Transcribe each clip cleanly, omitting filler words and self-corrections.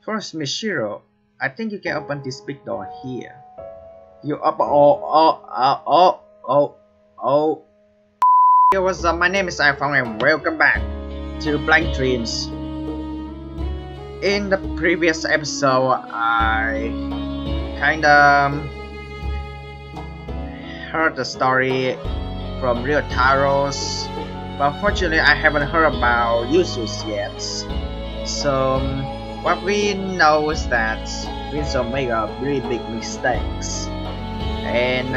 First, Mishiro, I think you can open this big door here. You open. Oh. Hey, what's up? My name is iPhong and welcome back to Blank Dreams. In the previous episode, I kinda heard the story from Ryotaro's, but unfortunately I haven't heard about Yuzu's yet. So what we know is that Rinzo made a really big mistakes, and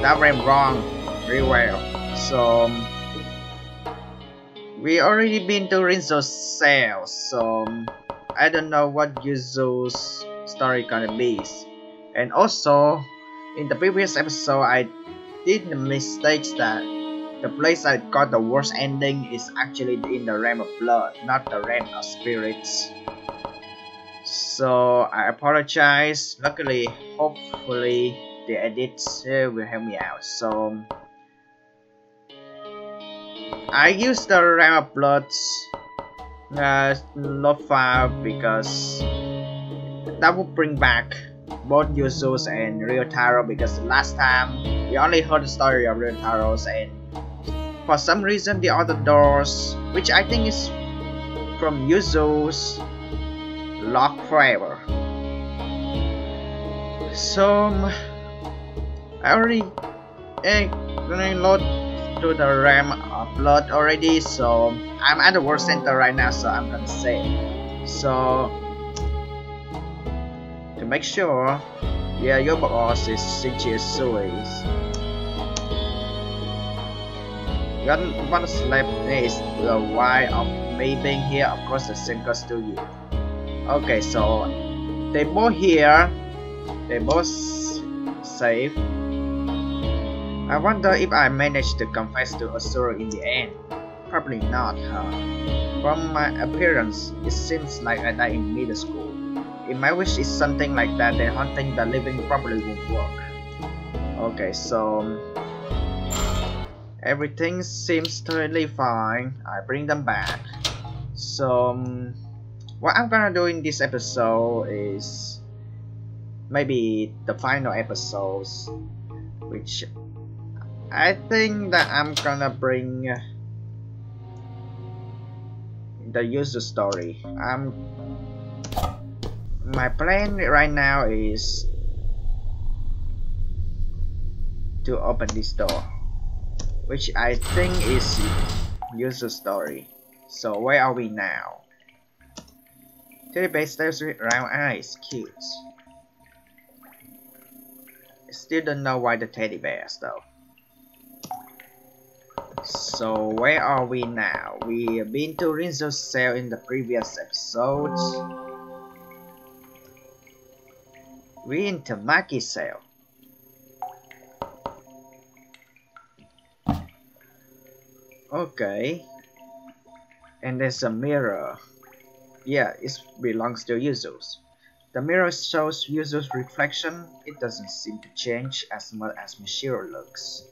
that went wrong really well. So we already been to Rinzo's cell, so I don't know what Yuzu's story gonna be. And also, in the previous episode, I did the mistakes that the place I got the worst ending is actually in the realm of blood, not the realm of spirits. So I apologize. Luckily, hopefully the edits will help me out. So I used the realm of blood love file because that would bring back both Yuzu's and Ryotaro, because last time we only heard the story of Ryotaro's, and for some reason the other doors, which I think is from Yuzu's, locked forever. So I already load to the realm of blood already, so I'm at the world center right now, so I'm gonna save. So to make sure, yeah, your boss is Shinji Suis. What's left is the why of me being here. Of course, the same goes to you. Okay, so they both here, they both safe. I wonder if I managed to confess to Asura in the end. Probably not, huh? From my appearance, it seems like I died in middle school. If my wish is something like that, then hunting the living probably won't work. Okay, so everything seems totally fine. I bring them back. So what I'm gonna do in this episode is maybe the final episodes, which I think that I'm gonna bring the user story. My plan right now is to open this door, which I think is user story. So where are we now? Teddy bear stares with round eyes, cute. I still don't know why the teddy bears though. So where are we now? We have been to Rinzo's cell in the previous episodes. We're in Tamaki's cell. Okay. And there's a mirror. Yeah, it belongs to Yuzu's. The mirror shows Yuzu's reflection. It doesn't seem to change as much as Mishiro looks.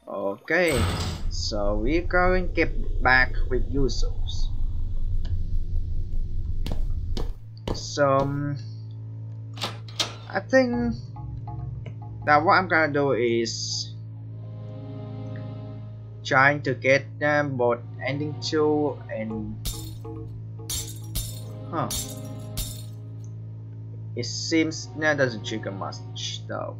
Okay, so we're going to get back with Yuzu's. So I think that what I'm gonna do is trying to get them both ending 2 and it seems that doesn't trigger much though,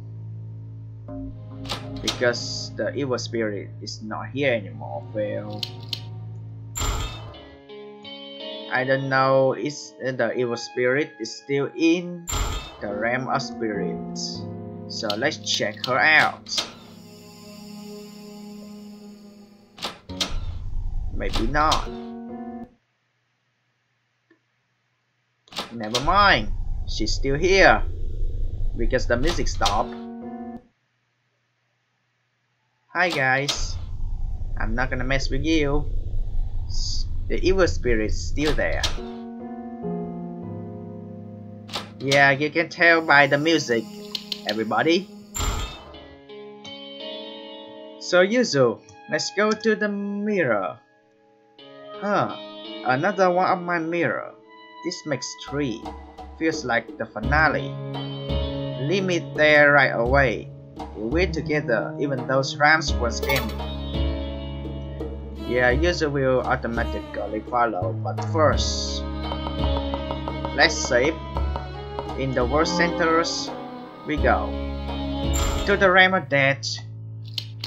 because the evil spirit is not here anymore. Well, I don't know, is the evil spirit is still in the realm of spirits. So let's check her out. Maybe not. Never mind, she's still here because the music stopped. Hi guys, I'm not gonna mess with you. The evil spirit is still there. Yeah, you can tell by the music, everybody. So Yuzu, Let's go to the mirror. Huh, another one of my mirror. This makes 3. Feels like the finale. Leave me there right away. We wait together, even though ramps were scary. Yeah, user will automatically follow, but first, let's save. In the world centers, we go. To the realm of death.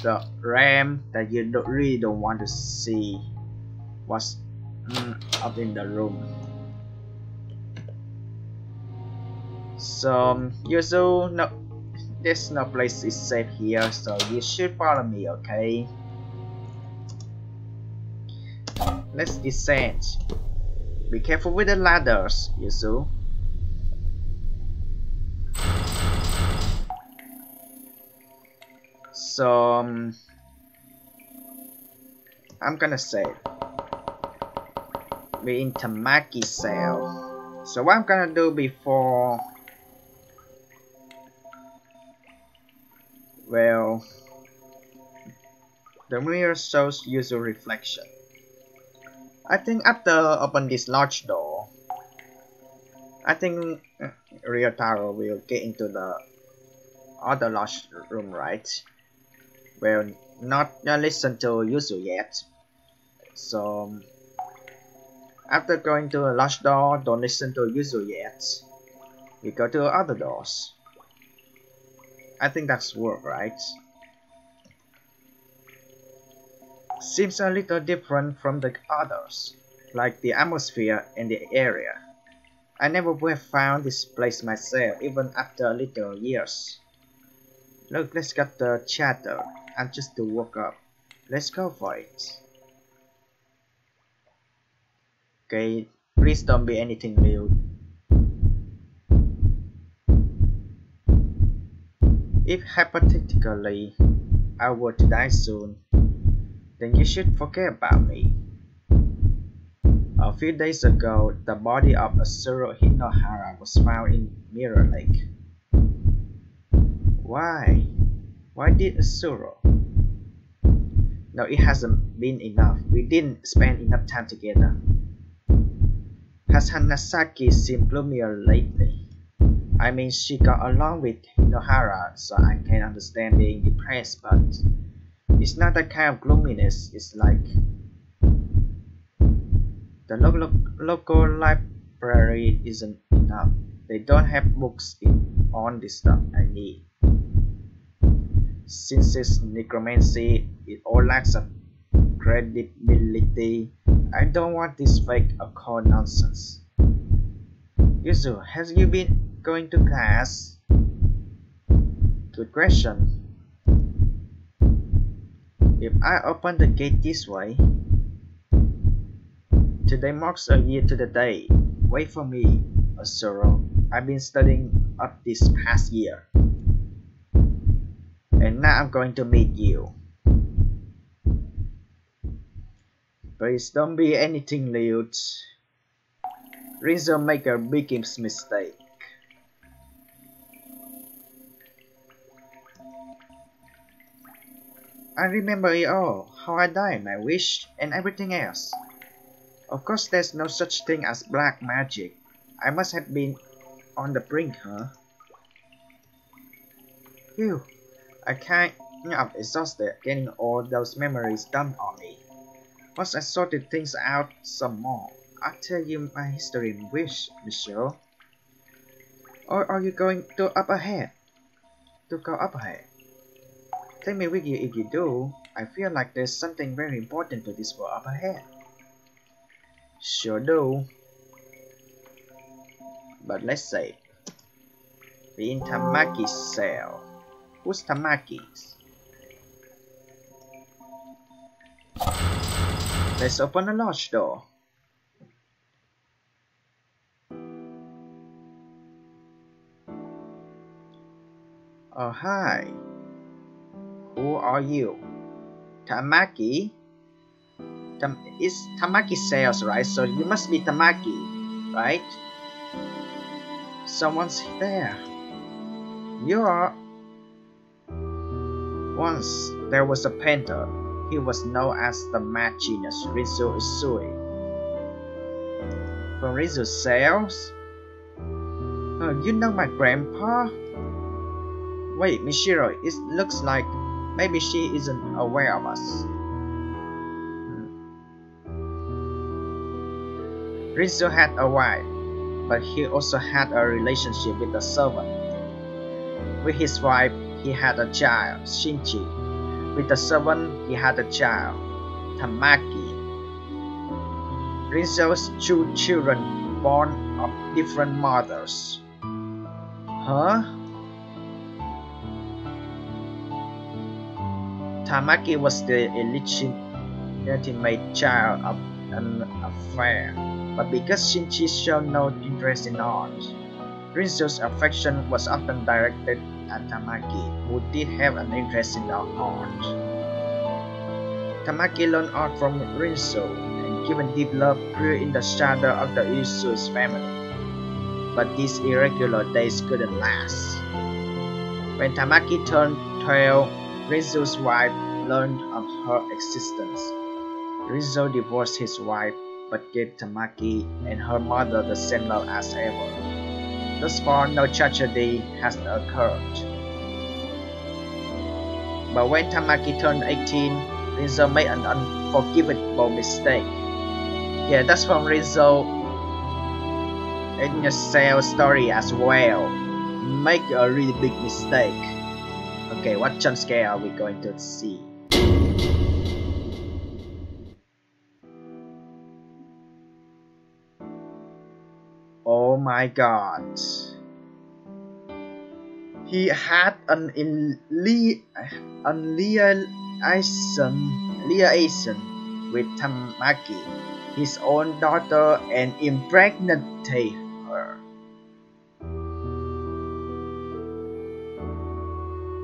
The realm that you really don't want to see what's up in the room. So, usually, no, there's no place is safe here, so you should follow me, okay? Let's descend. Be careful with the ladders, Yuzu. So, I'm gonna say, be in Tamaki cell. So what I'm gonna do before, well, the mirror shows user reflection. I think after open this large door, I think Ryotaro will get into the other large room, right? Well, not listen to Yuzu yet. So after going to a large door, don't listen to Yuzu yet. We go to other doors. I think that's work, right? Seems a little different from the others, like the atmosphere and the area. I never would have found this place myself, even after little years. Look, let's get the chatter. I'm just to walk up. Let's go for it. Okay, please don't be anything new. If hypothetically I were to die soon, then you should forget about me. A few days ago, the body of Asuro Hinohara was found in Mirror Lake. Why? Why did Asuro? No, it hasn't been enough. We didn't spend enough time together. Has Hanasaki seen gloomier lately? I mean, she got along with Hinohara, so I can understand being depressed, but it's not that kind of gloominess. It's like the local library isn't enough. They don't have books on the stuff I need. Since it's necromancy, it all lacks of credibility. I don't want this fake occult nonsense. Yuzu, have you been going to class? Good question. If I open the gate this way, today marks a year to the day. Wait for me, Asuro. I've been studying up this past year. And now I'm going to meet you. Please don't be anything lewd. Rinzo make a big mistake. I remember it all, how I died, my wish, and everything else. Of course there's no such thing as black magic. I must have been on the brink, huh? Phew, I kind of exhausted getting all those memories dumped on me. Once I sorted things out some more, I'll tell you my history and wish, Michelle. Or are you going to up ahead? To go up ahead? Take me with you if you do. I feel like there's something very important to this world up ahead. Sure do. But let's say, be in Tamaki's cell. Who's Tamaki's? Let's open the large door. Oh, hi. Who are you? Tamaki? It's Tamaki sales, right? So you must be Tamaki, right? Someone's there. You are. Once there was a painter. he was known as the mad genius Rinso Usui. From Rinso's sales, you know my grandpa? Wait, Michiro, it looks like maybe she isn't aware of us. Rinso had a wife, but he also had a relationship with a servant. With his wife, he had a child, Shinji. With the servant, he had a child, Tamaki. Rinso's 2 children born of different mothers. Huh? Tamaki was the illegitimate child of an affair, but because Shinji showed no interest in art, Rinso's affection was often directed at Tamaki, who did have an interest in art. Tamaki learned art from Rinso, and given deep love grew in the shadow of the Usui's family. But these irregular days couldn't last. When Tamaki turned 12, Rinso's wife learned of her existence. Rinso divorced his wife, but gave Tamaki and her mother the same love as ever. Thus far, no tragedy has occurred. But when Tamaki turned 18, Rinso made an unforgivable mistake. Yeah, that's from Rinso in your sales story as well. Make a really big mistake. Okay, what jump scare are we going to see? Oh my god. He had an liaison with Tamaki, his own daughter, and impregnated her.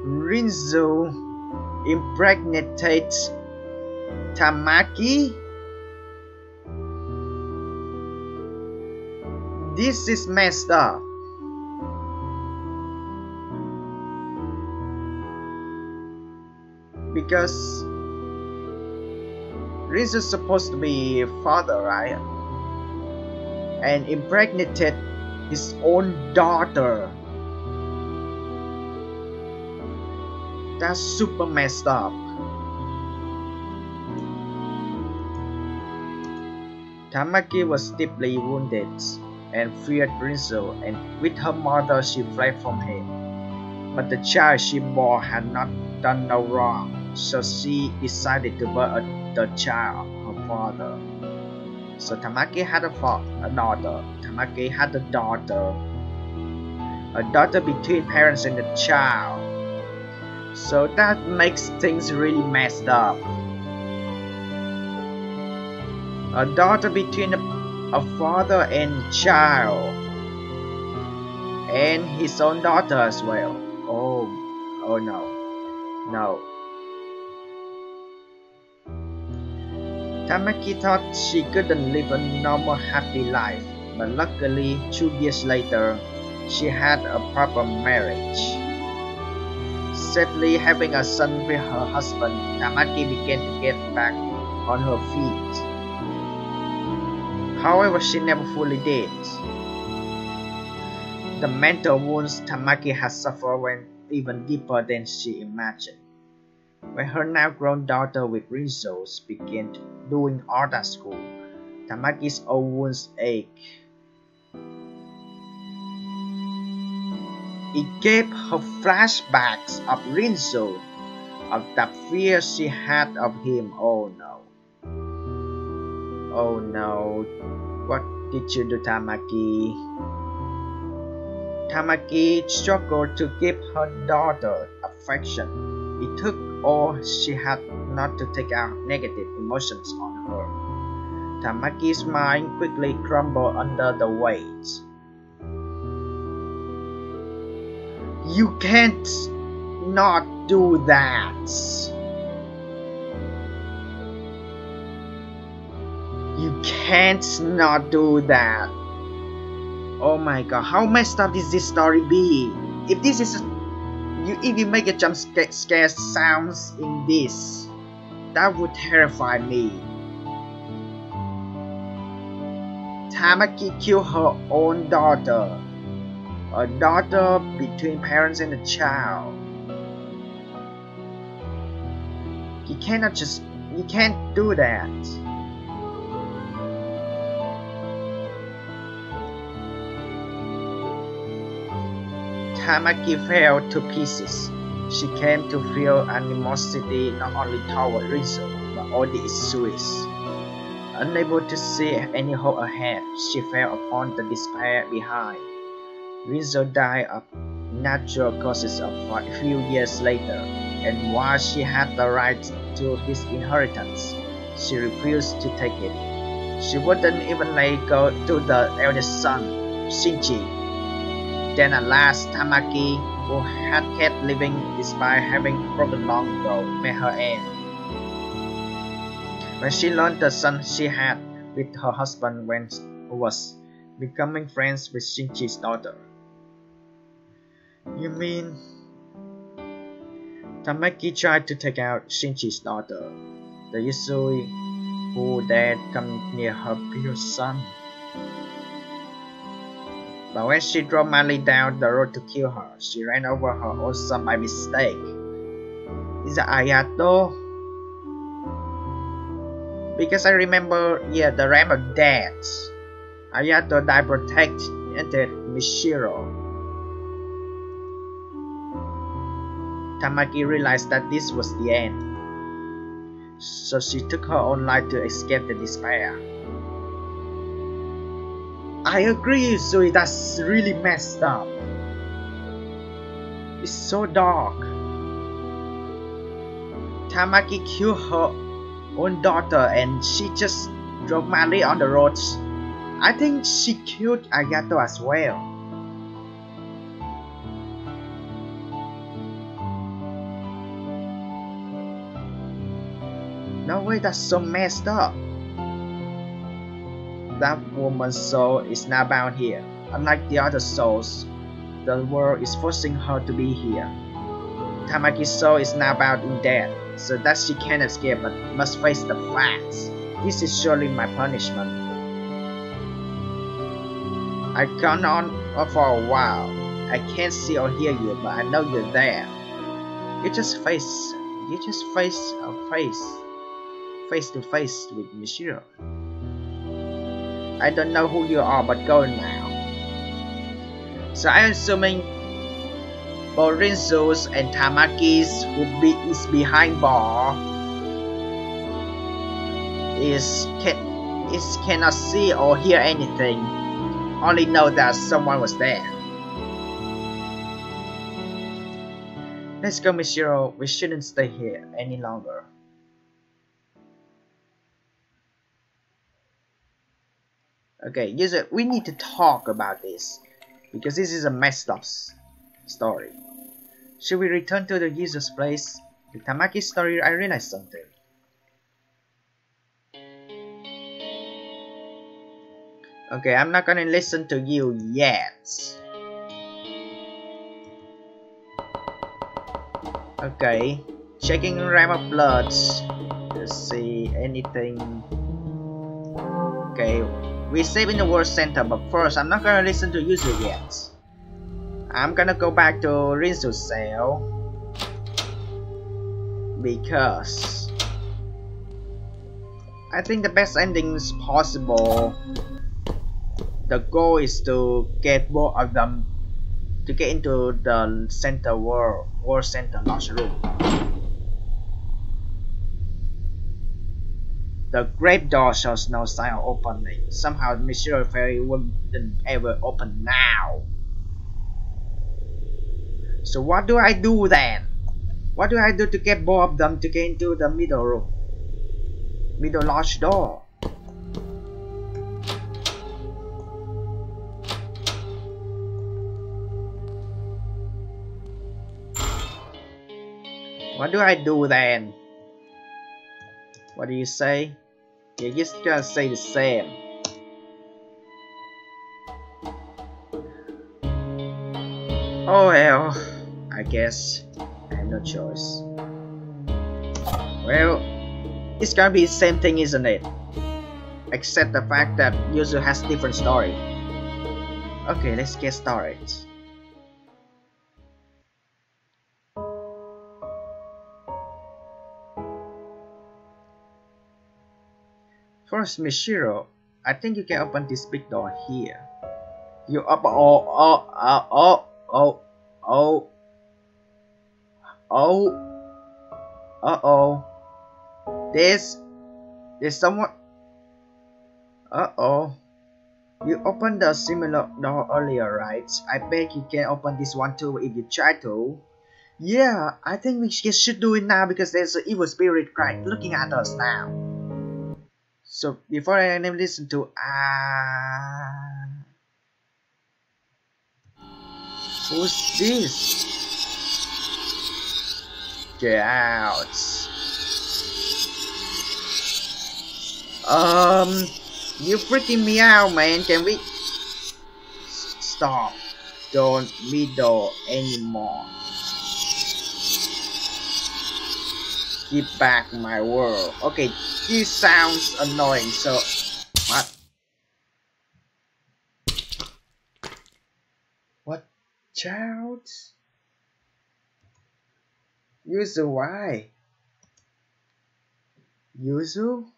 Rinso impregnated Tamaki? This is messed up. Because Rinso's supposed to be a father, right? And impregnated his own daughter. That's super messed up. Tamaki was deeply wounded and feared Rinso, and with her mother she fled from him. But the child she bore had not done no wrong, so she decided to bear the child, her father. So Tamaki had a daughter. Tamaki had a daughter between parents and the child. So that makes things really messed up. A daughter between a father and child, and his own daughter as well. Oh no. Tamaki thought she couldn't live a normal happy life, but luckily 2 years later, she had a proper marriage. Sadly, having a son with her husband, Tamaki began to get back on her feet. However, she never fully did. The mental wounds Tamaki has suffered went even deeper than she imagined. When her now grown daughter with Rinso began doing art at school, Tamaki's old wounds ached. It gave her flashbacks of Rinso, of that fear she had of him. Oh no. Oh no. What did you do, Tamaki? Tamaki struggled to give her daughter affection. It took all she had not to take out negative emotions on her. Tamaki's mind quickly crumbled under the weight. You can't not do that. You can't not do that. Oh my god, how messed up does this story be? If this is if you make a jump scare sounds in this, That would terrify me. Tamaki killed her own daughter. A daughter between parents and a child. You can't do that. Tamaki fell to pieces. She came to feel animosity not only toward Rinso, but all the Isuis. Unable to see any hope ahead, she fell upon the despair behind. Rinso died of natural causes a few years later, and while she had the right to his inheritance, she refused to take it. She wouldn't even let go to the eldest son, Shinji. Then at last, Tamaki, who had kept living despite having broken long ago, met her end. When she learned the son she had with her husband was becoming friends with Shinji's daughter. You mean? Tamaki tried to take out Shinji's daughter, the Yusui, who dared come near her pure son. But when she drove madly down the road to kill her, she ran over her own son by mistake. Is it Ayato? Because I remember, the Ram of Death. Ayato died protected Mishiro. Tamaki realized that this was the end, so she took her own life to escape the despair. I agree, Sui, that's really messed up. It's so dark. Tamaki killed her own daughter and she just drove madly on the roads. I think she killed Ayato as well. No way, that's so messed up. That woman's soul is not bound here. Unlike the other souls, the world is forcing her to be here. Tamaki's soul is now bound in death, so that she can't escape but must face the facts. This is surely my punishment. I've gone on for a while. I can't see or hear you, but I know you're there. You just face to face with Mishiro. I don't know who you are, but go now. So I'm assuming both Rinso's and Tamaki's who is behind bar cannot see or hear anything. Only know that someone was there. Let's go, Mishiro. We shouldn't stay here any longer. Okay, user, we need to talk about this because this is a messed up story. Should we return to the user's place? With Tamaki's story, I realized something. Okay, I'm not gonna listen to you yet. Okay, checking RAM of bloods. Let's see anything. Okay, we're saving the world center, but first I'm not gonna listen to user yet. I'm gonna go back to Rinso's cell because I think the best ending is possible. The goal is to get both of them to get into the center world center large room. The great door shows no sign of opening. Somehow Mishiro Ferry wouldn't ever open now. So what do I do then? What do I do to get both of them to get into the middle room? Middle large door. What do I do then? What do you say? You're just gonna say the same. Oh well, I guess I have no choice. Well, It's gonna be the same thing, isn't it? Except the fact that Yuzu has different story. Okay, let's get started. First, Mishiro, I think you can open this big door here. You open. Oh. There's someone. You opened the similar door earlier, right? I bet you can open this one too if you try to. Yeah, I think we should do it now because there's an evil spirit right looking at us now. So before I listen to who's this? Get out. You freaking me out, man. Can we stop? Don't meddle anymore. Give back my world. Okay, this sounds annoying. So what? What, child? Yuzu, why? Yuzu?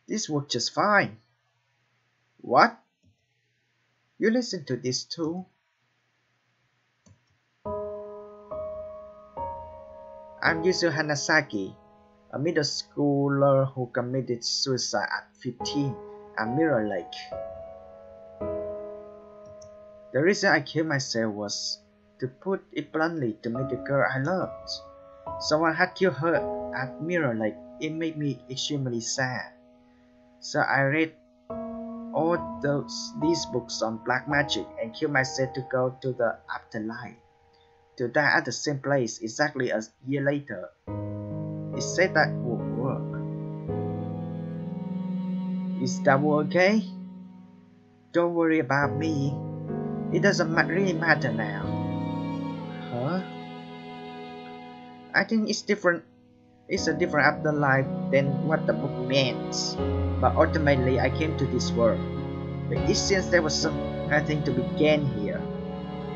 This worked just fine. What? You listen to this too? I'm Yuzu Hanasaki, a middle schooler who committed suicide at 15 at Mirror Lake. The reason I killed myself was, to put it bluntly, to meet the girl I loved. Someone had killed her at Mirror Lake. It made me extremely sad. So I read all these books on black magic and killed myself to go to the afterlife. To die at the same place exactly a year later. It said that would work. Is that okay? Don't worry about me. It doesn't really matter now. Huh? I think it's different. It's a different afterlife than what the book meant. But ultimately, I came to this world. But it seems there was something to be gained here.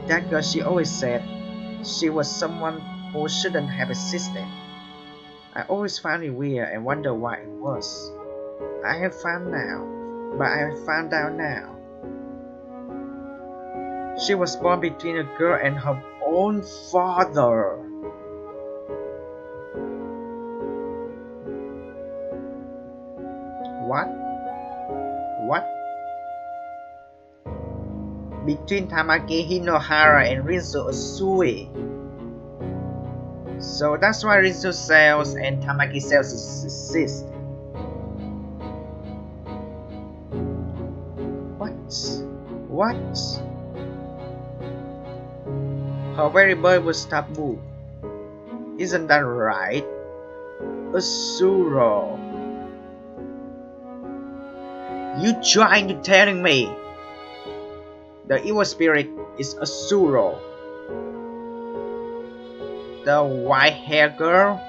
That girl, she always said she was someone who shouldn't have existed. I always found it weird and wonder why it was. I have found out now. She was born between a girl and her own father. What? Between Tamaki Hinohara and Rinso Usui. So that's why Rinso cells and Tamaki cells exist. What? Her very birth was taboo. Isn't that right? Asuro. You trying to telling me the evil spirit is Asuro? The white-haired girl?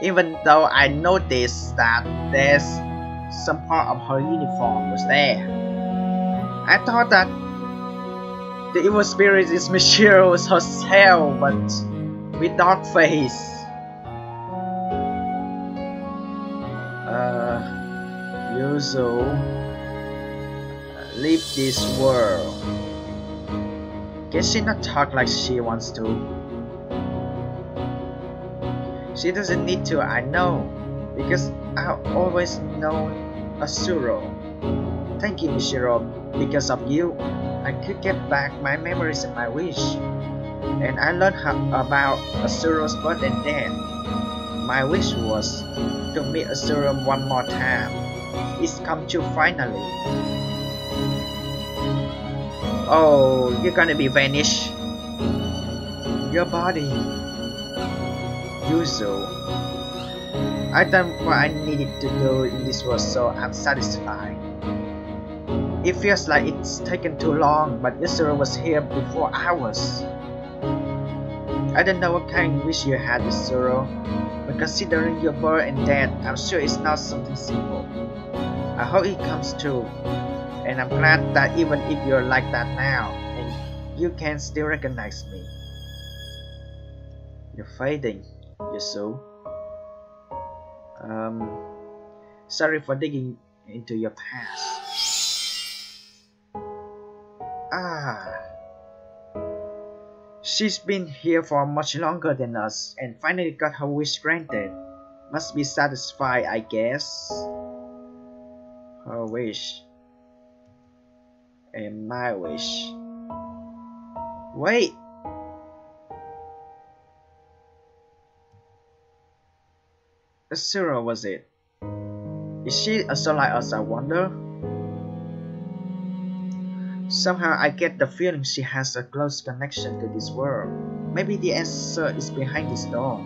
Even though I noticed that there's some part of her uniform was there. I thought that the evil spirit is Michelle herself, but with dark face. Yuzu, leave this world. Can she not talk like she wants to? She doesn't need to, I know, because I've always known Asuro. Thank you, Mishiro. Because of you, I could get back my memories and my wish. And I learned about Asuro's birth and death. My wish was to meet Asuro one more time. It's come true finally. Oh, you're gonna be vanished. Your body. Yuzu. I've done what I needed to do in this world, so I'm satisfied. It feels like it's taken too long, but Yusuru was here before I was. I don't know what kind of wish you had, Zero, but considering your birth and death, I'm sure it's not something simple. I hope it comes true, and I'm glad that even if you're like that now, and you can still recognize me. You're fading, Yusu. Sorry for digging into your past. She's been here for much longer than us and finally got her wish granted. Must be satisfied, I guess. Her wish. And my wish. Wait! Zero, was it? Is she also like us, I wonder? Somehow I get the feeling she has a close connection to this world. Maybe the answer is behind this door.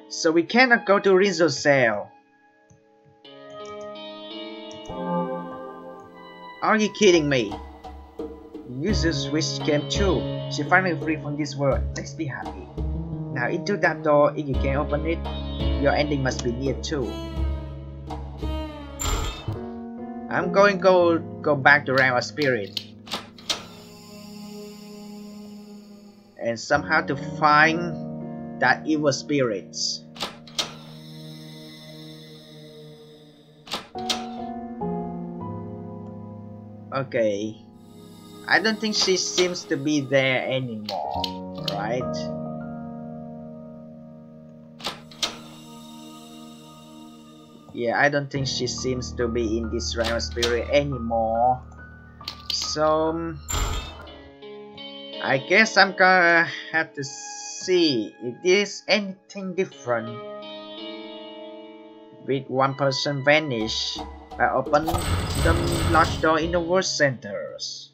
So we cannot go to Rinzo's cell. Are you kidding me? Yuzu's wish came true. She finally free from this world. Let's be happy. Now into that door, if you can open it, your ending must be near too. I'm going to go back to realm of spirit. And somehow to find that evil spirits. Okay. I don't think she seems to be there anymore, right? Yeah, I don't think she seems to be in this realm of spirit anymore. So I guess I'm gonna have to see if there's anything different with one person vanish. I open the large door in the world centers.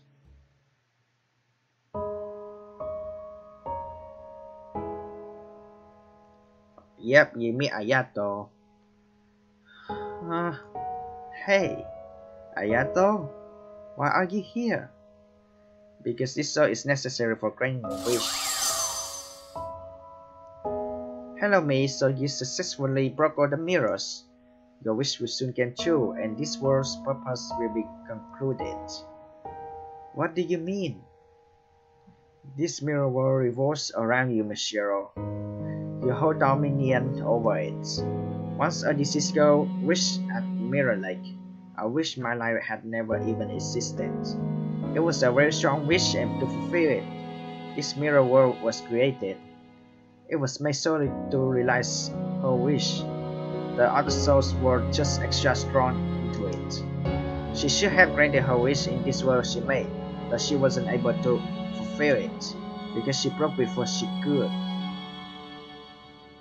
Yep, you meet Ayato. Hey, Ayato, why are you here? Because this soul is necessary for granting a wish. Hello, May. So you successfully broke all the mirrors. Your wish will soon come true, and this world's purpose will be concluded. What do you mean? This mirror world revolves around you, Michiro. You hold dominion over it. Once a deceased girl wished at Mirror Lake. I wish my life had never even existed. It was a very strong wish, and to fulfill it, this mirror world was created. It was made solely to realize her wish. The other souls were just extra strong into it. She should have granted her wish in this world she made, but she wasn't able to fulfill it because she broke before she could.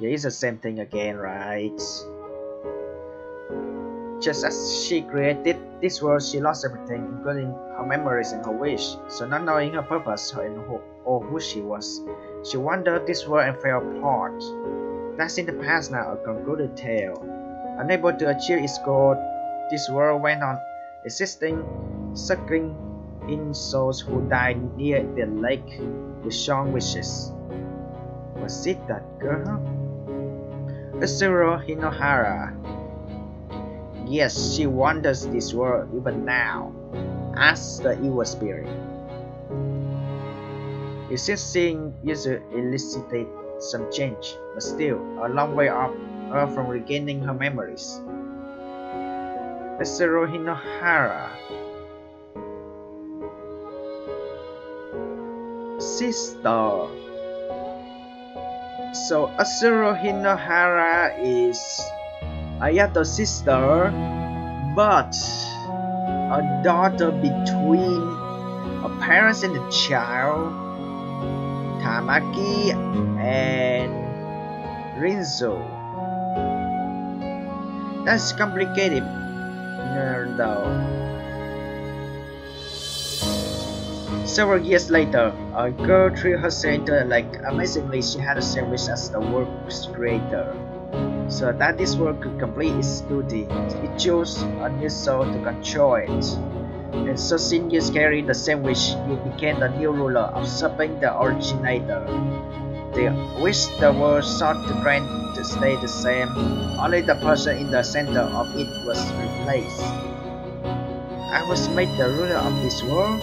Yeah, it's the same thing again, right? Just as she created this world, she lost everything, including her memories and her wish. So not knowing her purpose or who she was, she wandered this world and fell apart. That's in the past now, a concluded tale. Unable to achieve its goal, this world went on existing, sucking in souls who died near the lake with strong wishes. Was it that girl? Azuro Hinohara. Yes, she wanders this world even now, as the evil spirit. It seems seeing Yuzu elicited some change, but still a long way off her from regaining her memories. Azuro Hinohara. Sister. So Azuro Hinohara is Ayato's sister, but a daughter between a parents and a child, Tamaki and Rinzo. That's complicated, though. Several years later, a girl threw herself into the lake. Amazingly, she had the same wish as the world's creator. So that this world could complete its duty, it chose a new soul to control it. And so since you carry the same wish, you became the new ruler, usurping the originator. The wish the world sought to grant to stay the same, only the person in the center of it was replaced. I was made the ruler of this world.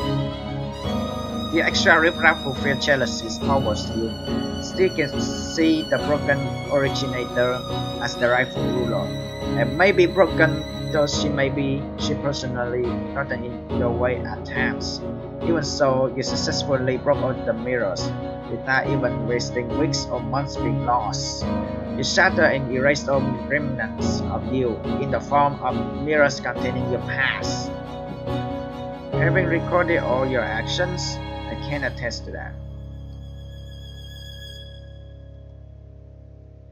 The extra riffraff who feel jealousy towards you still can see the broken originator as the rightful ruler. And maybe broken though she may be, she personally gotten in your way at times. Even so, you successfully broke out the mirrors, without even wasting weeks or months being lost. You shatter and erase all remnants of you in the form of mirrors containing your past. Having recorded all your actions, I can attest to that.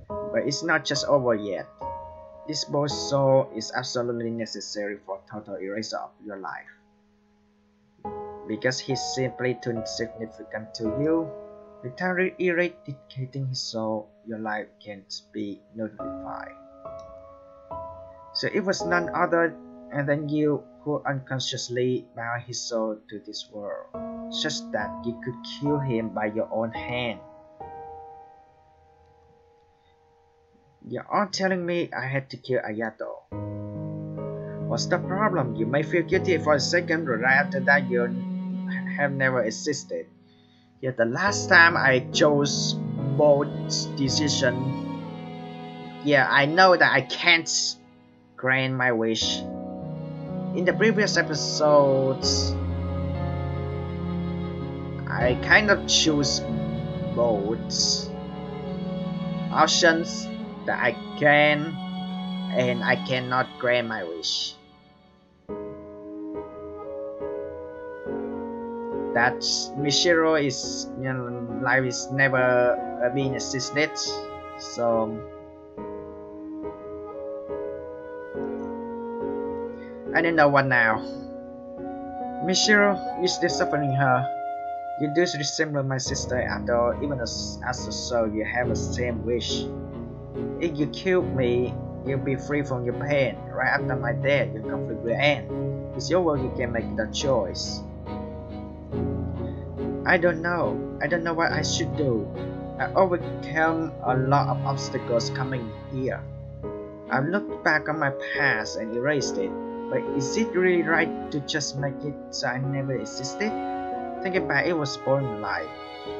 But it's not just over yet. This bold soul is absolutely necessary for total erasure of your life. Because he's simply too insignificant to you, without eradicating his soul, your life can't be nullified. So it was none other than you who unconsciously bound his soul to this world, such that you could kill him by your own hand. You're all telling me I had to kill Ayato. What's the problem? You may feel guilty for a second, but right after that you have never existed. Yet the last time I chose bold decision, yeah, I know that I can't grant my wish. In the previous episodes, I kind of choose both options that I can and I cannot grant my wish. That Mishiro is, life is never being existed, so I don't know what now. Mishiro, you still suffering her. You do resemble my sister after all, even as a soul you have the same wish. If you kill me, you'll be free from your pain. Right after my death, your conflict will end. It's your world, you can make the choice. I don't know what I should do. I overcome a lot of obstacles coming here. I've looked back on my past and erased it, but is it really right to just make it so I never existed? Thinking back, it was boring life.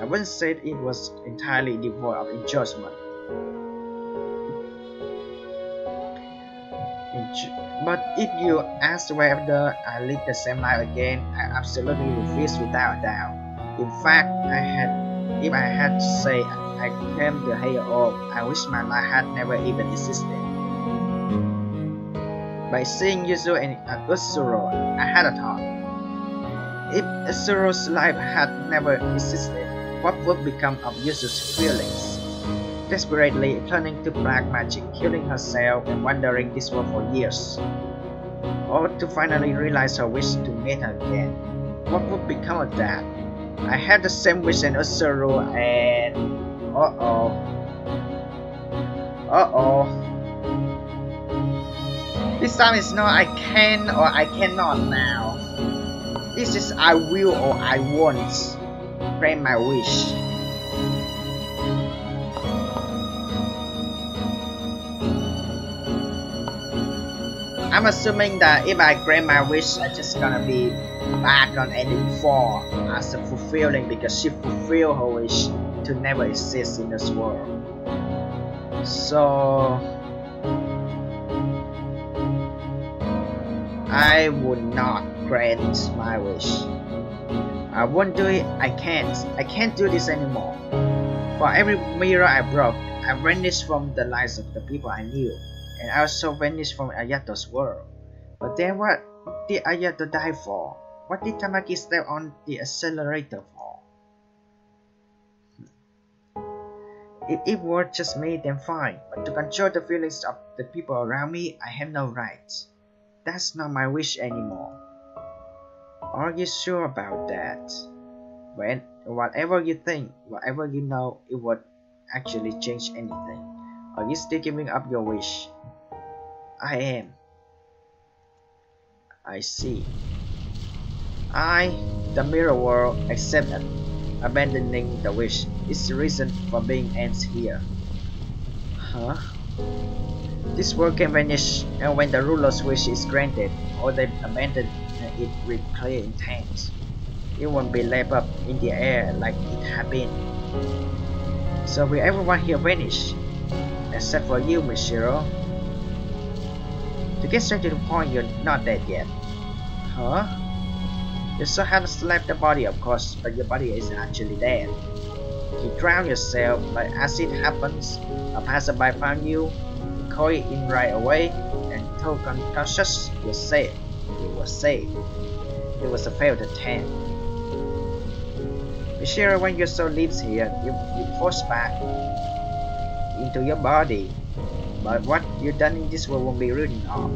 I wouldn't say it was entirely devoid of enjoyment. But if you ask whether I live the same life again, I absolutely refuse without doubt. In fact, if I had to say I came to hear all, I wish my life had never even existed. By seeing Yuzu and Usuro, I had a thought. If Usuro's life had never existed, what would become of Yuzu's feelings? Desperately turning to black magic, killing herself and wandering this world for years. Or to finally realize her wish to meet her again. What would become of that? I had the same wish as Usuro and... Uh-oh. This time it's not I can or I cannot now. This is I will or I won't. Grant my wish. I'm assuming that if I grant my wish, I'm just gonna be back on ending 4 as a fulfilling, because she fulfilled her wish to never exist in this world. So I would not grant my wish. I won't do it. I can't do this anymore. For every mirror I broke, I vanished from the lives of the people I knew, and I also vanished from Ayato's world. But then what did Ayato die for? What did Tamaki step on the accelerator for? If it were just me, then fine, but to control the feelings of the people around me, I have no right. That's not my wish anymore. Are you sure about that? Whatever you think, whatever you know, it won't actually change anything. Are you still giving up your wish? I am. I see. The mirror world, accept that abandoning the wish is the reason for being ends here. Huh? This world can vanish, and when the ruler's wish is granted, or they abandon it with clear intent, it won't be left up in the air like it had been. So will everyone here vanish? Except for you, Miss Shiro. To get straight to the point, you're not dead yet. Huh? You still haven't left the body, of course, but your body is actually dead. You drowned yourself, but as it happens, a passerby found you, called it in right away, and told unconscious you're safe. You were safe. It was a failed attempt. Miss Shiro, when your soul leaves here, you forced back into your body. But what you've done in this world won't be written off.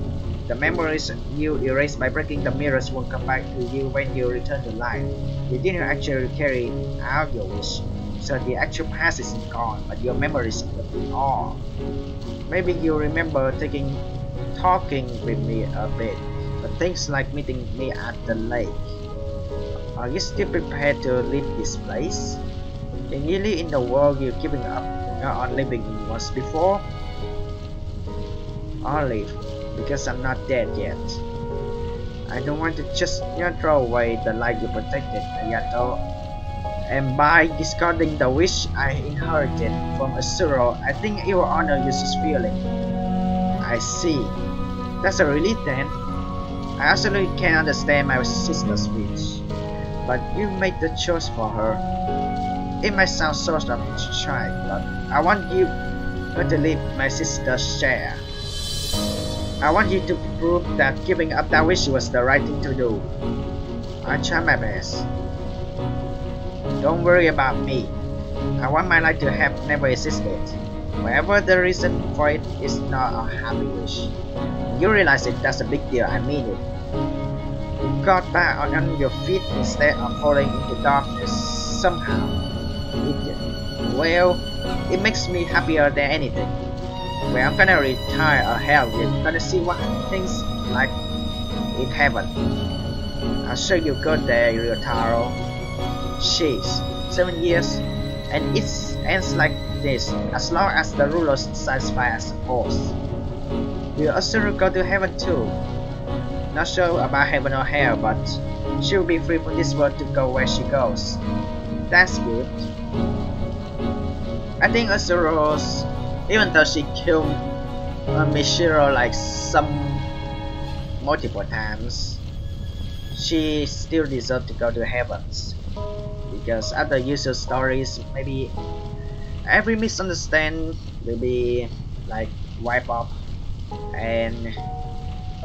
The memories you erased by breaking the mirrors won't come back to you when you return to life. You didn't actually carry out your wish, so the actual past isn't gone, but your memories are. Maybe you remember talking with me a bit, but things like meeting me at the lake. Are you still prepared to leave this place? Can you live in the world you're giving up on living in once before? I'll leave, because I'm not dead yet. I don't want to just throw away the life you protected, Ayato. And by discarding the wish I inherited from Asuro, I think it will honor your feeling. I see. That's a relief then. I absolutely can't understand my sister's wish, but you made the choice for her. It might sound sort of shy, but I want you to leave my sister's share. I want you to prove that giving up that wish was the right thing to do. I try my best. Don't worry about me. I want my life to have never existed. Whatever the reason for it is not a happy wish. You realize it, that's a big deal, I mean it. You got back on your feet instead of falling into darkness somehow. It makes me happier than anything. When I'm gonna retire or hell, you're gonna see what things like in heaven. I'll show you good there, Ryotaro. Jeez, 7 years, and it ends like this, as long as the ruler's satisfied, I suppose. Will Asura go to heaven too? Not sure about heaven or hell, but she'll be free from this world to go where she goes. That's good. I think Asuro's, even though she killed Mishiro like multiple times, she still deserves to go to heavens. Because other user stories, maybe every misunderstanding will be like wiped off, and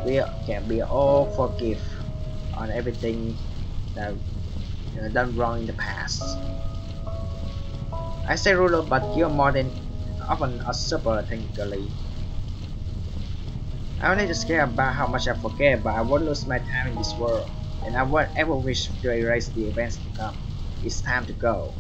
we can be all forgive on everything that done wrong in the past. I say ruler, but you're more than often a super technically. I only just care about how much I forget, but I won't lose my time in this world, and I won't ever wish to erase the events to come. It's time to go.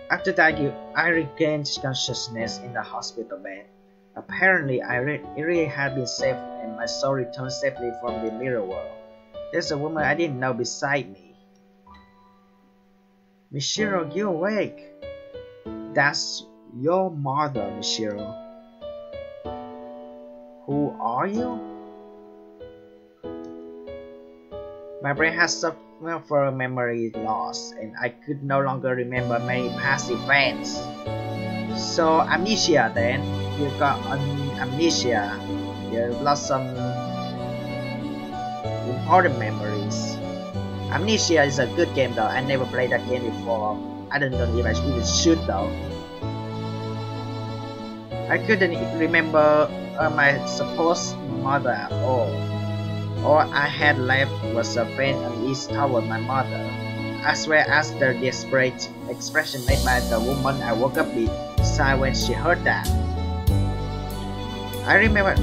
After that, I regained consciousness in the hospital bed. Apparently, I really had been saved, and my soul returned safely from the mirror world. There's a woman I didn't know beside me. Mishiro, you awake? That's your mother, Mishiro. Who are you? My brain has suffered from memory loss, and I could no longer remember many past events. So amnesia then. You got amnesia. You lost some important memories. Amnesia is a good game though. I never played that game before. I don't know if I even should though. I couldn't remember my supposed mother at all. All I had left was a faint unease toward my mother, as well as the desperate expression made by the woman I woke up beside when she heard that. I remember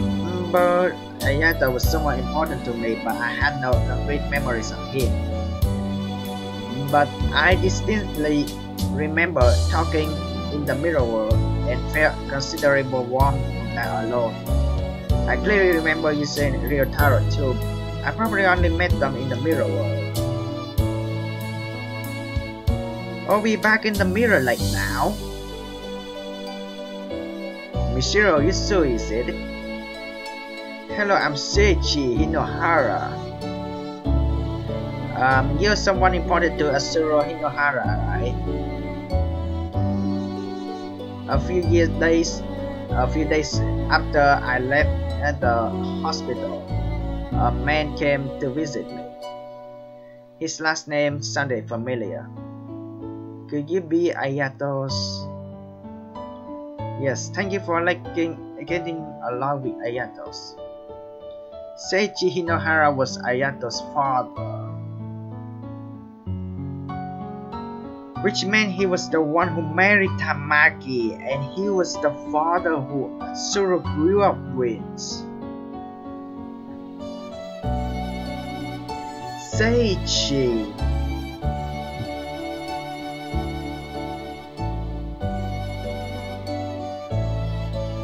Ayato was someone important to me, but I had no concrete memories of him. but I distinctly remember talking in the mirror and felt considerable warmth that alone. I clearly remember using real tarot too. I probably only met them in the mirror. Are we back in the mirror like now? Mishiro Yusui said, "Hello, I'm Seiichi Hinohara. You're someone important to Asuro Hinohara, right?" A few days after I left at the hospital, a man came to visit me. His last name sounded familiar. "Could you be AYATO'S?" "Yes, thank you for getting along with AYATO'S." Seiichi Hinohara was AYATO'S father, which meant he was the one who married Tamaki, and he was the father who Asuro grew up with. Seiichi.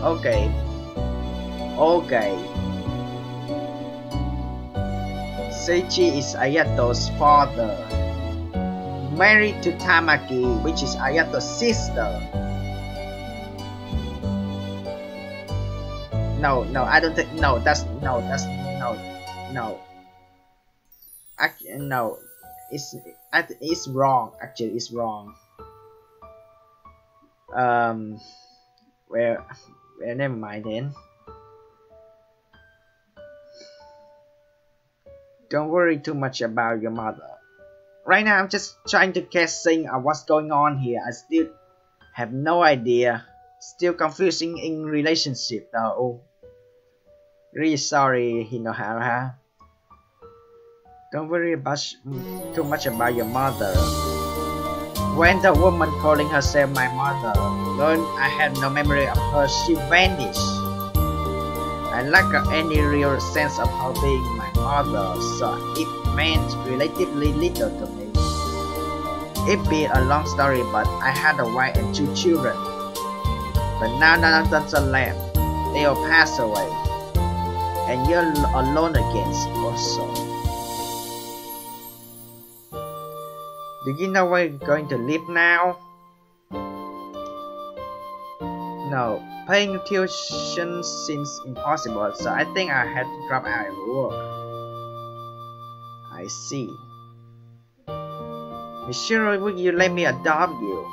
Okay. Seiichi is AYATO'S father, married to Tamaki, which is AYATO'S sister. No, I don't think. No. Actually, no, it's wrong. Actually, it's wrong. Well, never mind then. Don't worry too much about your mother. Right now, I'm just trying to guessing what's going on here. I still have no idea. Still confusing in relationship though. Really sorry, Hinohara. Don't worry too much about your mother. When the woman calling herself my mother learned I had no memory of her, she vanished. I lack any real sense of her being my mother, so it meant relatively little to me. It'd be a long story, but I had a wife and 2 children. But now none of them are left. They all passed away. And you're alone again also. Do you know where you're going to live now? No, paying tuition seems impossible, so I think I had to drop out of work. I see. Mishiro, will you let me adopt you?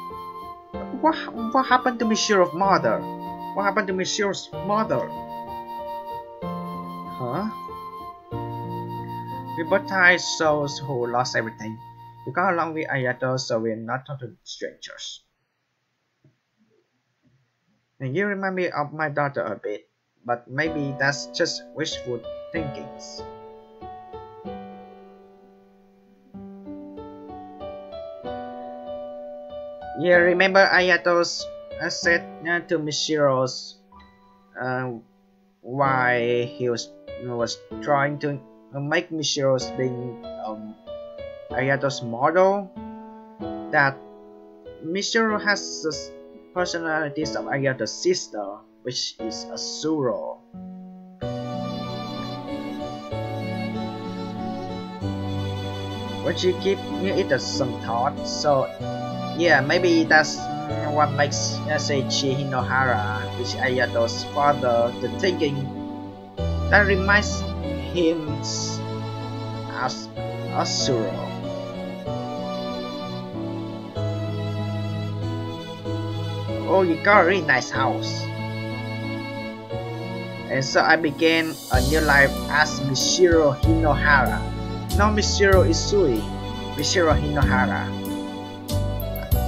What happened to Mishiro's mother? What happened to Mishiro's mother? Huh? We both are souls who lost everything. We got along with Ayato, so we're not total strangers. And you remind me of my daughter a bit, but maybe that's just wishful thinking. Yeah, remember Ayato's said to Mishiro's why he was trying to make Mishiro's being Ayato's model, that Mishiro has the personalities of Ayato's sister, which is Asuro. But you give it some thought, so yeah, maybe that's what makes Seiichi Hinohara, which is Ayato's father, the thinking that reminds him as Asuro. Oh, you got a really nice house. And so I began a new life as Mishiro Hinohara. Not Mishiro Isui, Mishiro Hinohara.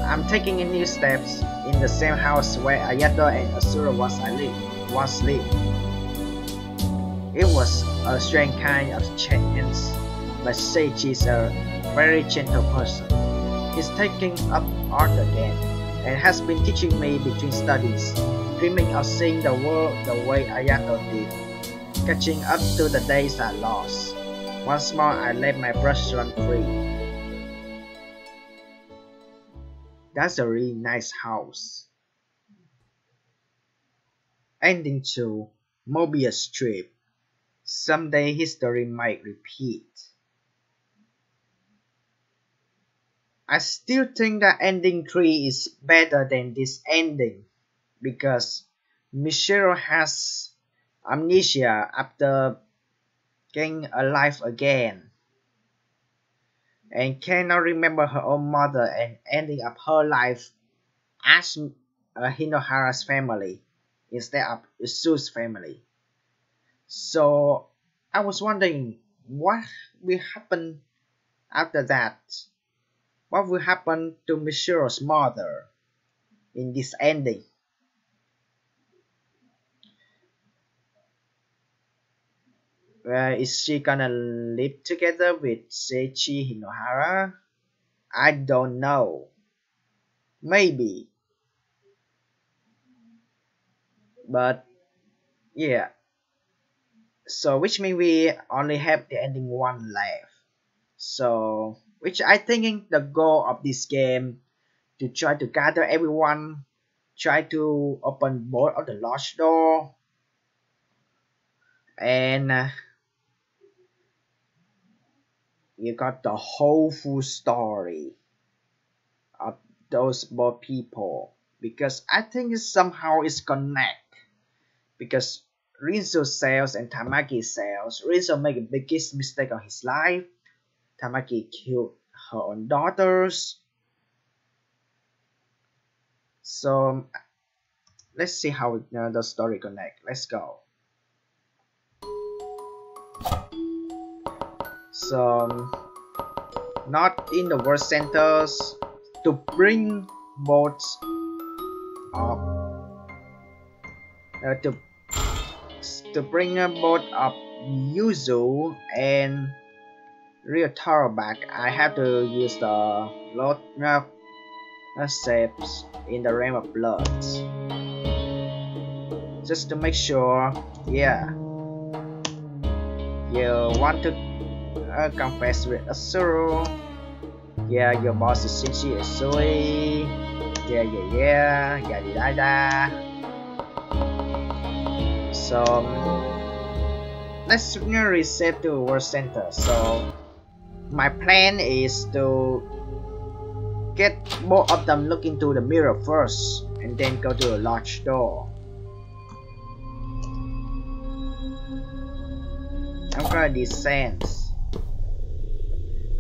I'm taking new steps in the same house where Ayato and Asuro once lived. It was a strange kind of change, but Seiichi is a very gentle person. He's taking up art again, and has been teaching me between studies, dreaming of seeing the world the way Ayato did, catching up to the days I lost. Once more I let my brush run free. That's a really nice house. Ending 2. Mobius Strip. Someday history might repeat. I still think that ending 3 is better than this ending because Michelle has amnesia after getting alive again and cannot remember her own mother and ending up her life as Hinohara's family instead of Isu's family. So I was wondering what will happen after that. What will happen to Michiru's mother in this ending? Is she gonna live together with Seiichi Hinohara? I don't know. Maybe. But yeah. So which means we only have the ending 1 left. So which I think the goal of this game to try to gather everyone, try to open both of the large door, and you got the whole full story of those both people because I think somehow it's connect because Rinzo sells and Tamaki sells. Rinzo made the biggest mistake of his life. Tamaki killed her own daughters. So let's see how the story connect. Let's go. So not in the world centers to bring boats up to bring a boat of Yuzu and Ryotaro back. I have to use the lot saves in the realm of blood just to make sure. Yeah, you want to confess with Asuro. Yeah, your boss is Shinji Isui. Yeah, yada. So let's reset to world center. So my plan is to get both of them look into the mirror first and then go to a large door. I'm gonna descend.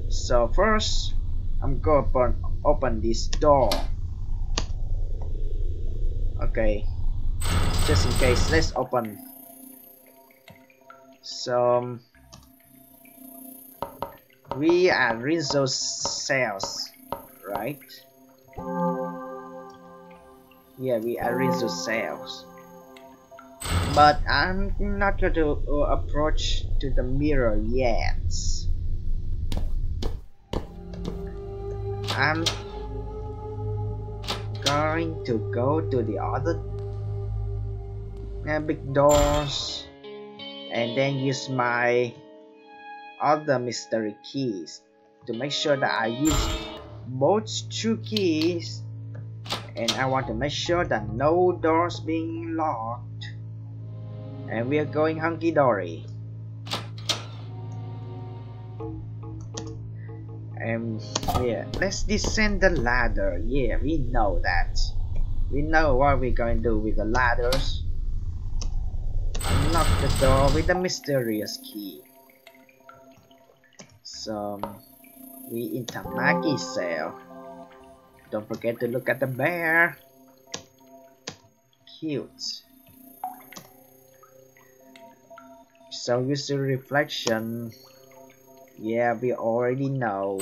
So first I'm gonna open this door. Okay, just in case, let's open. So we are Rinzo's cells, right? Yeah, we are Rinzo's cells. But I'm not going to approach to the mirror yet. I'm going to go to the other big doors and then use my other mystery keys to make sure that I use both 2 keys, and I want to make sure that no doors being locked, and we are going hunky-dory. And yeah, let's descend the ladder. Yeah, we know that. We know what we're going to do with the ladders. Unlock the door with the mysterious key. So we in Tamaki's cell. Don't forget to look at the bear. Cute. So use the reflection. Yeah, we already know.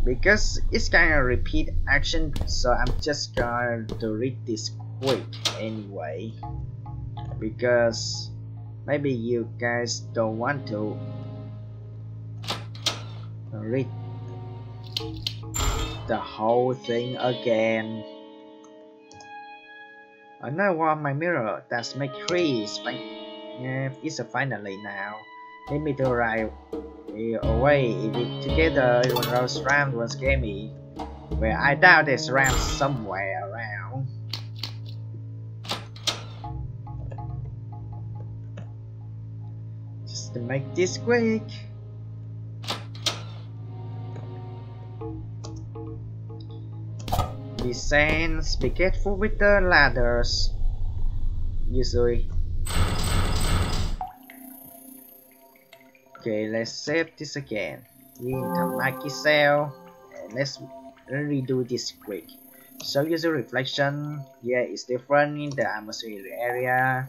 Because it's kind of repeat action, so I'm just going to read this quick anyway. Because maybe you guys don't want to read the whole thing again. Another one, my mirror. That's my crease. It's a finally now. Let me to arrive away if it together one of those ramps was gamey. Well, I doubt there's ramps somewhere around. Just to make this quick. Descends, be careful with the ladders. Usually. Okay, let's save this again. We Tamaki cell, and let's redo this quick. So user reflection, yeah, it's different in the atmosphere area.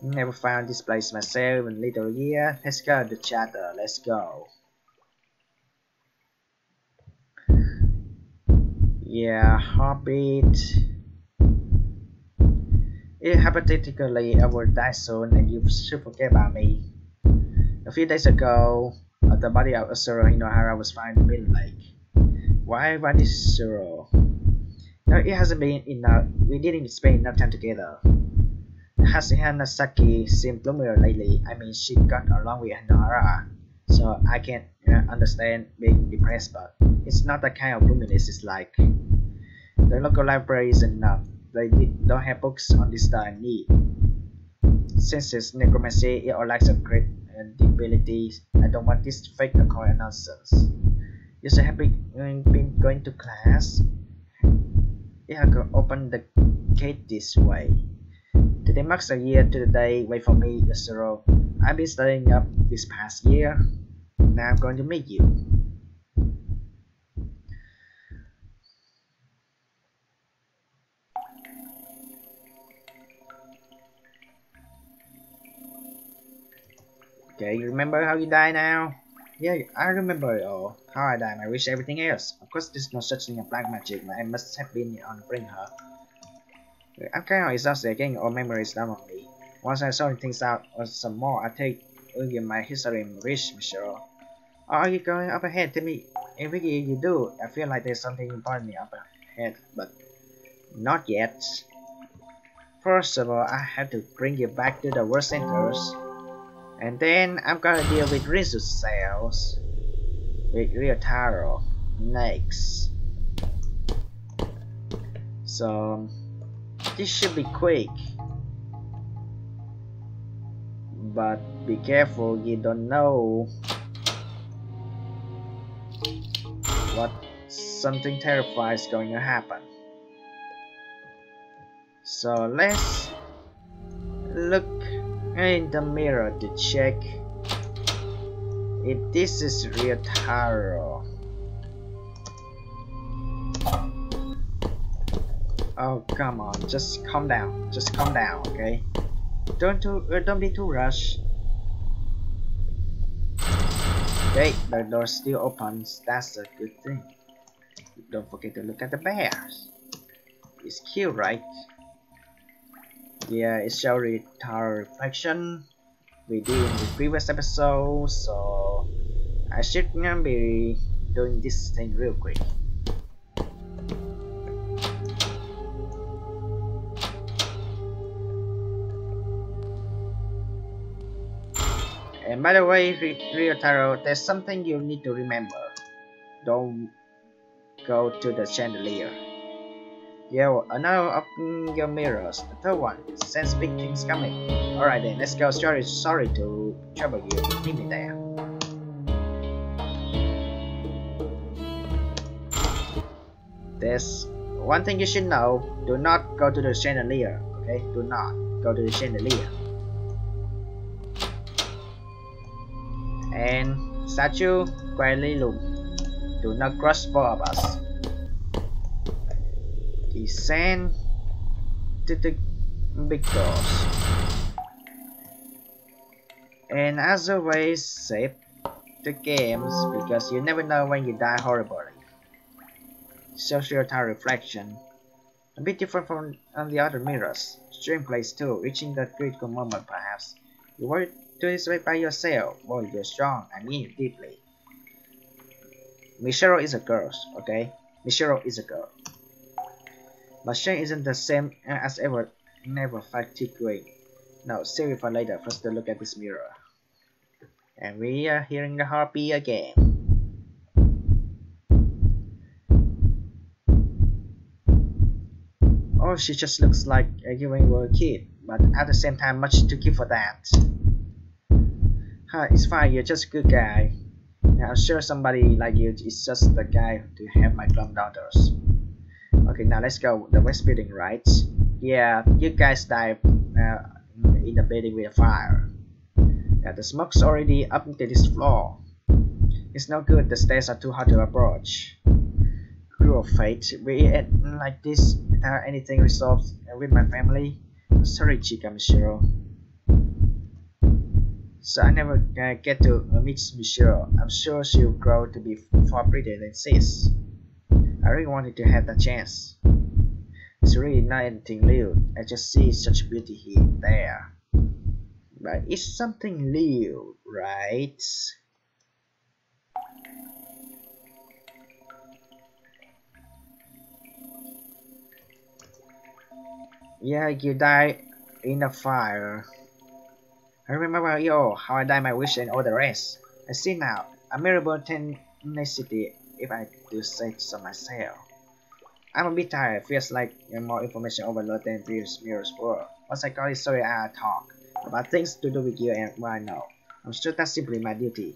Never found this place myself in little year. Let's go to the chatter. Let's go. Yeah, heartbeat. If hypothetically I will die soon and you should forget about me. A few days ago, the body of Asura Inohara was found in the middle lake. Why this Zero? No, it hasn't been enough. We didn't spend enough time together. Hasehana Saki seemed gloomier lately. I mean, she got along with Inohara, so I can understand being depressed, but it's not the kind of gloominess it's like. The local library isn't enough. They don't have books on this that I need. Since it's necromancy, it all lacks of great abilities. I don't want this fake occult nonsense. You should have been going to class. Yeah, I could open the gate this way. Today marks a year to the day. Wait for me, Yasuro. I've been studying up this past year. Now I'm going to meet you. Okay, you remember how you die now? Yeah, I remember it all. How I died, I wish everything else. Of course, there's no such thing as black magic, but I must have been on bring her. I'm kind of exhausted getting all memories down on me. Once I sort things out or some more, I take my history and reach Michelle. Are you going up ahead to me? Every year you do, I feel like there's something important up ahead, but not yet. First of all, I have to bring you back to the world centers. And then I'm gonna deal with Rizu's cells. With Ryotaro next. So this should be quick. But be careful, you don't know what something terrifying is going to happen. So let's look in the mirror to check if this is Ryotaro. Oh come on, just calm down. Just calm down, okay? Don't be too rushed. Okay, the door still opens. That's a good thing. Don't forget to look at the bears. It's cute, right? Yeah, it shows Ryotaro reflection we did in the previous episode, so I should be doing this thing real quick. And by the way, Ryotaro, there's something you need to remember. Don't go to the chandelier. Yeah, another of your mirrors. The third one. Sense big things coming. Alright then, let's go. Sorry to trouble you. Meet me there. There's one thing you should know. Do not go to the chandelier. Okay? Do not go to the chandelier. And statue, quietly loom. Do not cross both of us. Descend to the big doors. And as always, save the games because you never know when you die horribly. Social time reflection. A bit different from the other mirrors. Strange place too, reaching that critical moment perhaps. You were to this way by yourself. Boy, you're strong. I mean it deeply. Michiro is a girl, okay? Michiro is a girl. But Shane isn't the same as ever. Never fatiguing. No, save it for later. First, to look at this mirror. And we are hearing the harpy again. Oh, she just looks like you when you were a kid, but at the same time much too cute for that. Huh, it's fine, you're just a good guy. I'm sure somebody like you is just the guy to have my glum daughters. Okay, now let's go. The west building, right? Yeah, you guys died in the building with a fire. Yeah, the smoke's already up to this floor. It's no good, the stairs are too hard to approach. Cruel fate, we end like this without anything resolved with my family. Sorry, Chica Michiro. So I never get to meet Michiro. I'm sure she'll grow to be far prettier than sis. I really wanted to have that chance. It's really not anything new. I just see such beauty here and there. But it's something new, right? Yeah, you died in a fire. I remember how I died my wish and all the rest. I see now. Admirable tenacity, if I do say so myself. I'm a bit tired. Feels like more information overload than previous mirrors were. Once I got this story I talk about things to do with you and what I know. I'm sure that's simply my duty.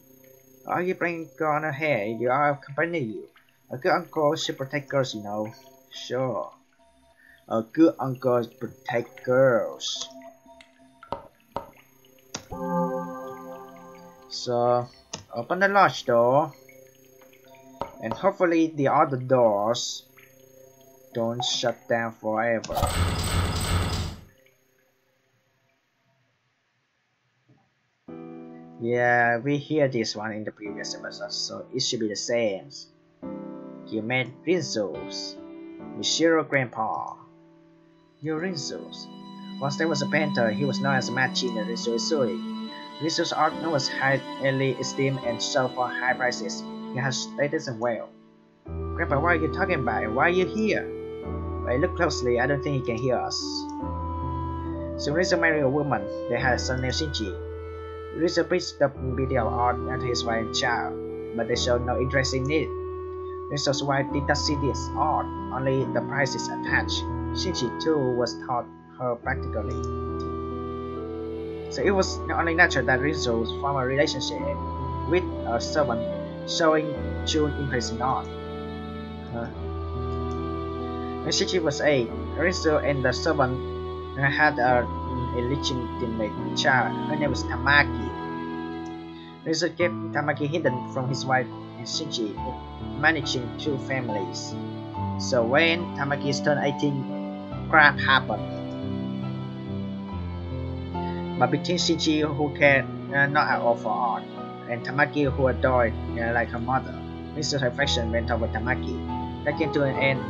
Are you playing on ahead? You are accompanying you. A good uncle should protect girls, you know. Sure. A good uncle protect girls. So open the large door, and hopefully the other doors don't shut down forever. Yeah, we hear this one in the previous episode, so it should be the same. You met Rinzo's, Michiro Grandpa. You're Rinzo's. Once there was a painter, he was known as Machin and Rinzo Isui. Rinzo's art was highly esteemed and sold for high prices. He has status and wealth. Grandpa, what are you talking about? Why are you here? If I look closely, I don't think he can hear us. So Rinzo married a woman. They had a son named Shinji. Rinzo preached the beauty of art to his wife and child, but they showed no interest in it. Rinzo's wife did not see this art, only the prices attached. Shinji too was taught her practically. So it was only natural that Rinzo formed a relationship with a servant, showing true interest in art. When Shinji was 8, Rinzo and the servant had a illegitimate child. Her name was Tamaki. Rinzo kept Tamaki hidden from his wife and Shinji, managing two families. So when Tamaki turned 18, crap happened. But between Shinji, who cared not at all for art, and Tamaki, who adored like her mother, Rinzo's affection went over Tamaki. That came to an end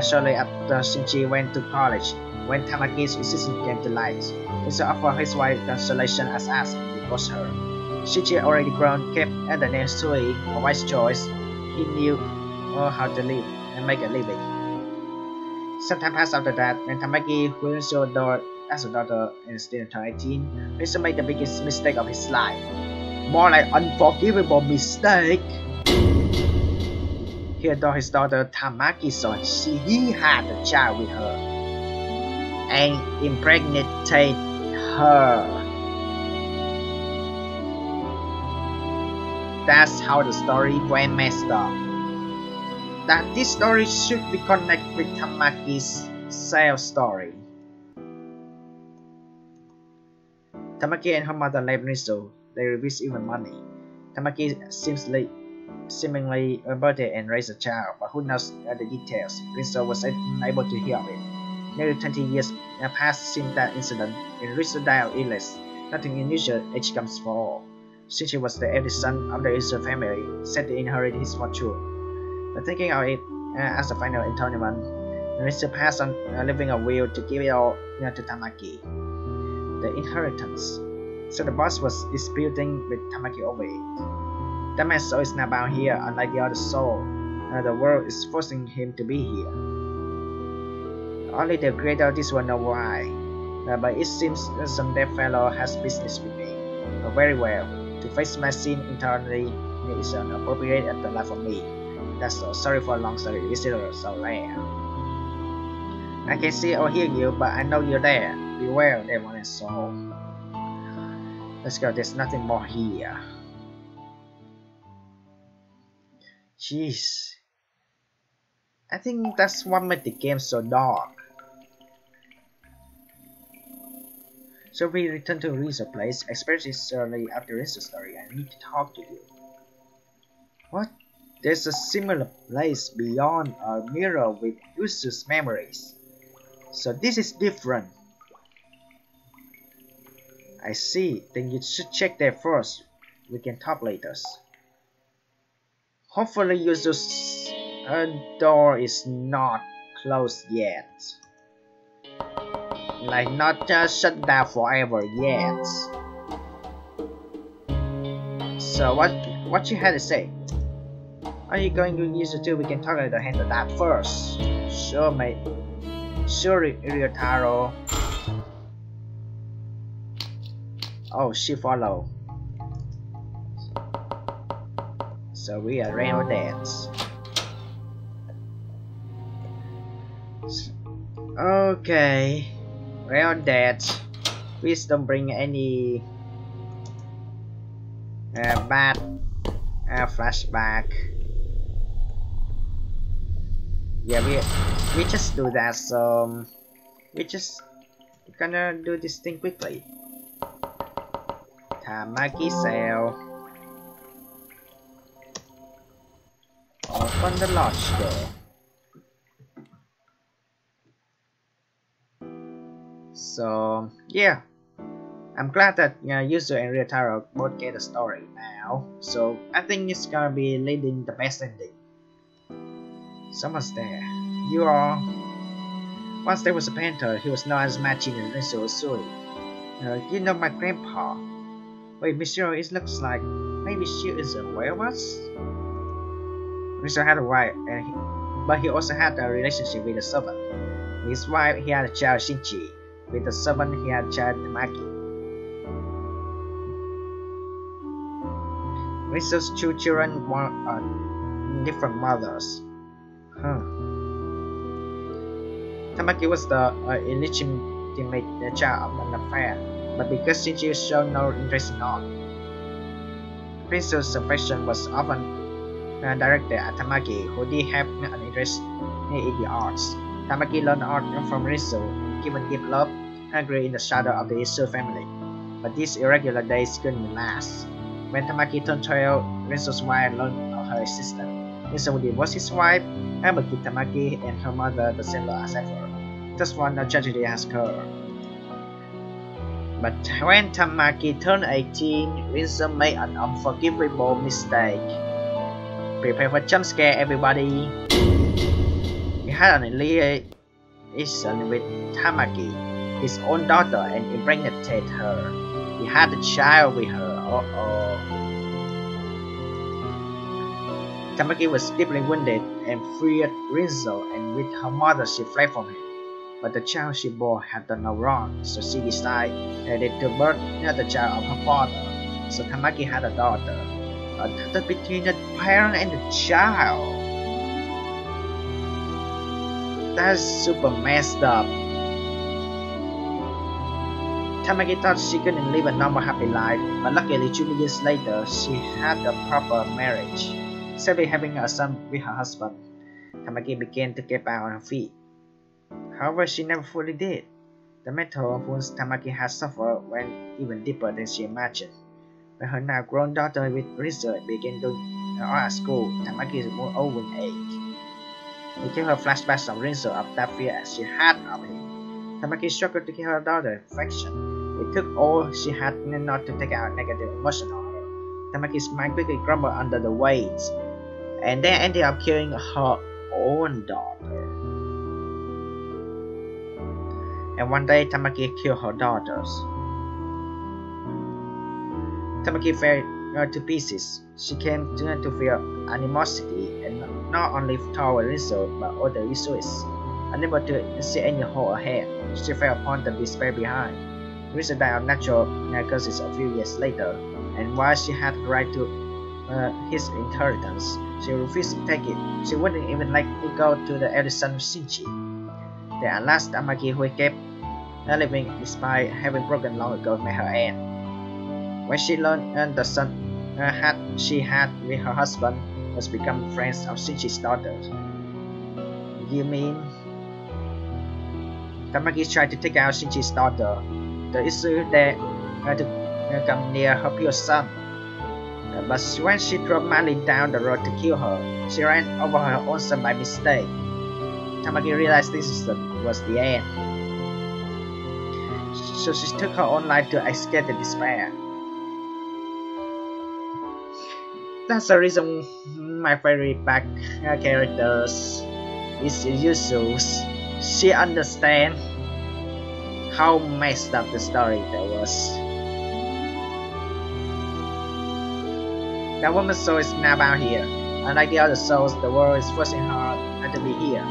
shortly after Shinji went to college. When Tamaki's resistance came to light, Rinzo offered his wife consolation as asked to divorce her. Shinji, already grown, kept at the name Sui, a wise choice. He knew how to live and make a living. Some time passed after that, when Tamaki, who Rinzo adored as a daughter and still turned 18, Rinzo made the biggest mistake of his life. More like unforgivable mistake. He adored his daughter Tamaki, so he had a child with her and impregnated her. That's how the story went messed up. That this story should be connected with Tamaki's sales story. Tamaki and her mother left Rinzo. They refused even money. Tamaki seemingly aborted and raised a child, but who knows the details. Rinzo was unable to hear of it. Nearly 20 years passed since that incident, and Rinzo died of illness. Nothing unusual, age comes for all. Shinji was the eldest son of the Rinzo family, set to inherit his fortune. But thinking of it as a final atonement, Rinzo passed on leaving a will to give it all to Tamaki, the inheritance. So the boss was disputing with Tamaki over it. That man's soul is now bound here, unlike the other soul. The world is forcing him to be here. Only the creator of this world know why. But it seems some dead fellow has business with me. Very well. To face my sin internally is inappropriate at the life for me. That's so sorry for a long story. Visitor so rare. I can see or hear you, but I know you're there. Beware, demon and soul. Let's go. There's nothing more here. Jeez. I think that's what made the game so dark. So we return to Rizzo's place, especially after Rizzo's story. I need to talk to you. What? There's a similar place beyond a mirror with Rizzo's memories. So this is different. I see. Then you should check there first. We can talk later. Hopefully Rizzo's door is not closed yet. Like not just shut down forever yet. So what you had to say? Are you going to use it too? We can talk about the handle that first. Sure, mate. Sure, Ryotaro. Oh, she follow. So we are ready to dance. Okay. Well, that please don't bring any bad flashback. Yeah, we just do that. So we just gonna do this thing quickly. Tamaki sale. Open the lodge door. So yeah, I'm glad that Yuzu and Ryotaro both get a story now. So I think it's gonna be leading the best ending. Someone's there. You are. Once there was a painter, he was known as Machin and Rizzo Usui. You know my grandpa. Wait, Monsieur, it looks like maybe she is a werewolf. Rizzo had a wife, but he also had a relationship with a servant. His wife, he had a child Shinji. With the servant, he had a child Tamaki. Rizzo's two children were different mothers. Huh. Tamaki was the illegitimate child of an affair, but because Shinji showed no interest in art, Rizzo's affection was often directed at Tamaki, who did have an interest in the arts. Tamaki learned art from Rizzo and given deep love and grew in the shadow of the Rizzo family. But these irregular days couldn't last. When Tamaki turned 12, Rizzo's wife learned of her existence. Rizzo would divorce his wife and would give Tamaki and her mother the same law as ever. Just when a tragedy has occurred. But when Tamaki turned 18, Rizzo made an unforgivable mistake. Prepare for jump scare, everybody! He had an relation with Tamaki, his own daughter, and impregnated her. He had a child with her. Tamaki was deeply wounded and feared Rizzo, and with her mother she fled from him. But the child she bore had done no wrong, so she decided to birth the child of her father. So Tamaki had a daughter. A daughter between the parent and the child. That's super messed up. Tamaki thought she couldn't live a normal happy life, but luckily 2 years later she had a proper marriage. Sadly having a son with her husband, Tamaki began to get back on her feet. However, she never fully did. The mental wounds Tamaki had suffered went even deeper than she imagined. When her now grown daughter with Rizzo began doing art at school, Tamaki was old with age. It gave her flashbacks of Rizzo of that fear she had of him. Tamaki struggled to keep her daughter's affection. It took all she had not to take out negative emotion on her. Tamaki's mind quickly crumbled under the weight, and then ended up killing her own daughter. And one day, Tamaki killed her daughters. Tamaki fell to pieces. She came to feel animosity, and not only toward Rizzo, but all the Rizzo's. Unable to see any hope ahead, she fell upon the despair behind. Rizzo died of natural causes a few years later, and while she had the right to his inheritance, she refused to take it. She wouldn't even let me go to the eldest son of Shinji. Then at last, Tamaki, who kept living despite having broken long ago, met her end. When she learned the son she had with her husband was become friends of Shinji's daughter. You mean? Tamaki tried to take out Shinji's daughter. The issue there to come near her pure son. But when she drove madly down the road to kill her, she ran over her own son by mistake. Tamaki realized this was the end. So she took her own life to escape the despair. That's the reason my favorite back characters is Yusu's. She understands how messed up the story that was. That woman's soul is now bound here. Unlike the other souls, the world is forcing her to be here.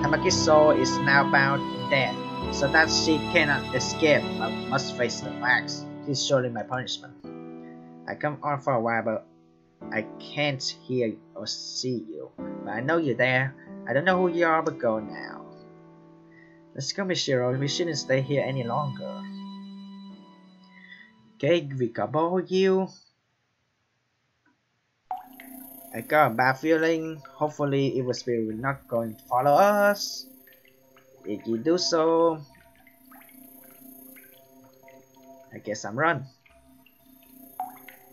Tamaki's soul is now bound in death, so that she cannot escape but must face the facts. This is surely my punishment. I come on for a while, but I can't hear or see you. But I know you're there. I don't know who you are, but go now. Let's go, Mishiro. We shouldn't stay here any longer. Okay, we couple you. I got a bad feeling. Hopefully, Evil Spirit will not going to follow us. If you do so, I guess I'm run.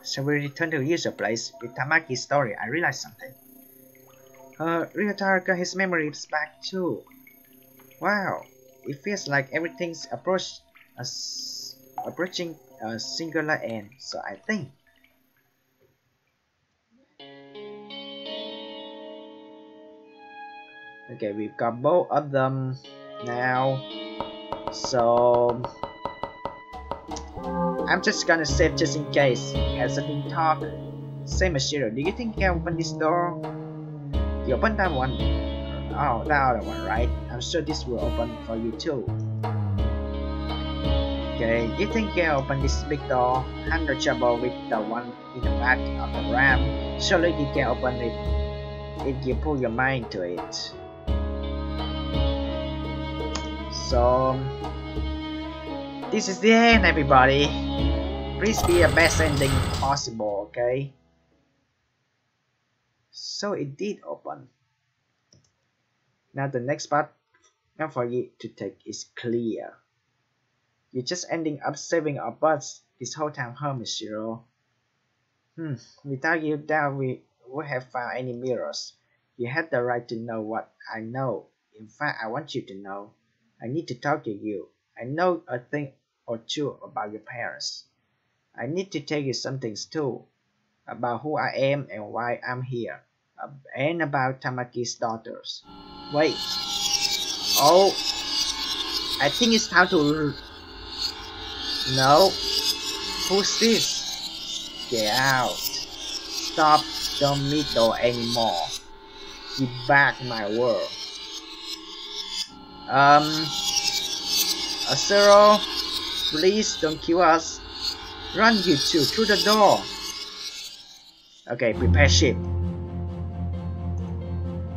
So we return to user place. With Tamaki's story, I realized something. Ryotaro got his memories back too. Wow, it feels like everything's approaching a singular end. So I think. Okay, we've got both of them now. So I'm just gonna save just in case. Has something talk. Say, Mashiro, do you think you can open this door? You open that one. Oh, that other one, right? I'm sure this will open for you too. Okay, you think you can open this big door? Have no trouble with the one in the back of the ramp. Surely you can open it if you put your mind to it. So this is the end, everybody. Please be the best ending possible, okay? So it did open. Now the next part for you to take is clear. You're just ending up saving our butts this whole time, huh, Mishiro? Without you doubt we would have found any mirrors. You had the right to know what I know. In fact, I want you to know. I need to talk to you. I know a thing or two about your parents. I need to tell you some things too. About who I am and why I'm here. And about Tamaki's daughters. Wait. Oh. I think it's time to... No. Who's this? Get out. Stop the middle anymore. Get back my world. Zero, please don't kill us. Run, you two, through the door. Okay, prepare ship.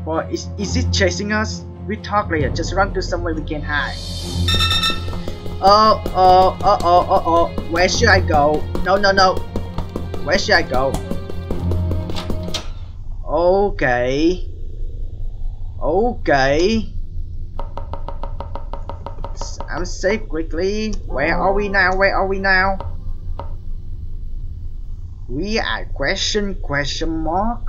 Or is it chasing us? We talk later, just run to somewhere we can hide. Oh, where should I go? No. Where should I go? Okay. I'm safe quickly. Where are we now? We are question mark?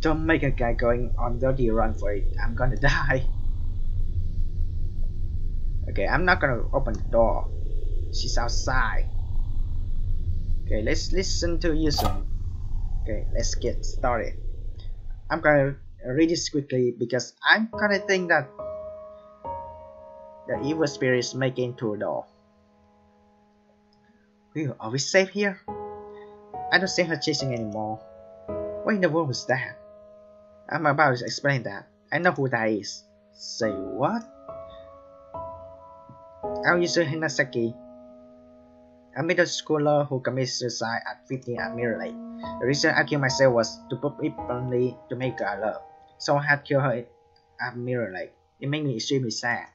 Don't make a guy going on dirty run for it. I'm gonna die. Okay, I'm not gonna open the door. She's outside. Okay, let's listen to you soon. Okay, let's get started. I'm gonna read this quickly because I'm gonna think that the evil spirit is making through the door. Are we safe here? I don't see her chasing anymore. What in the world was that? I'm about to explain that. I know who that is. Say what? Aoyusu Hinasaki, a middle schooler who committed suicide at 15 at Mirror Lake. The reason I killed myself was to probably to make her love. Someone had killed her at Mirror Lake. It made me extremely sad.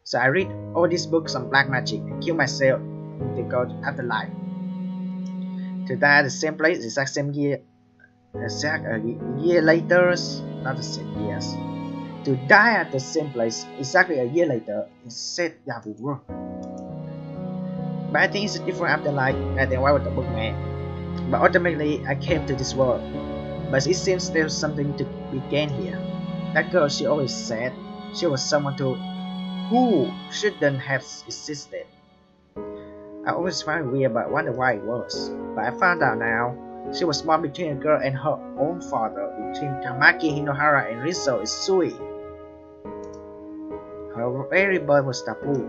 So I read all these books on black magic and killed myself to go to afterlife. To die at the same place, exact a year later, not the same years. To die at the same place exactly a year later, it said that would work. But I think it's a different afterlife than why with the bookman. But ultimately, I came to this world. But it seems there's something to be gained here. That girl, she always said she was someone who shouldn't have existed. I always found it weird but wonder why it was. But I found out now. She was born between a girl and her own father, between Tamaki Hinohara and Rizzo Isui. Her very birth was taboo.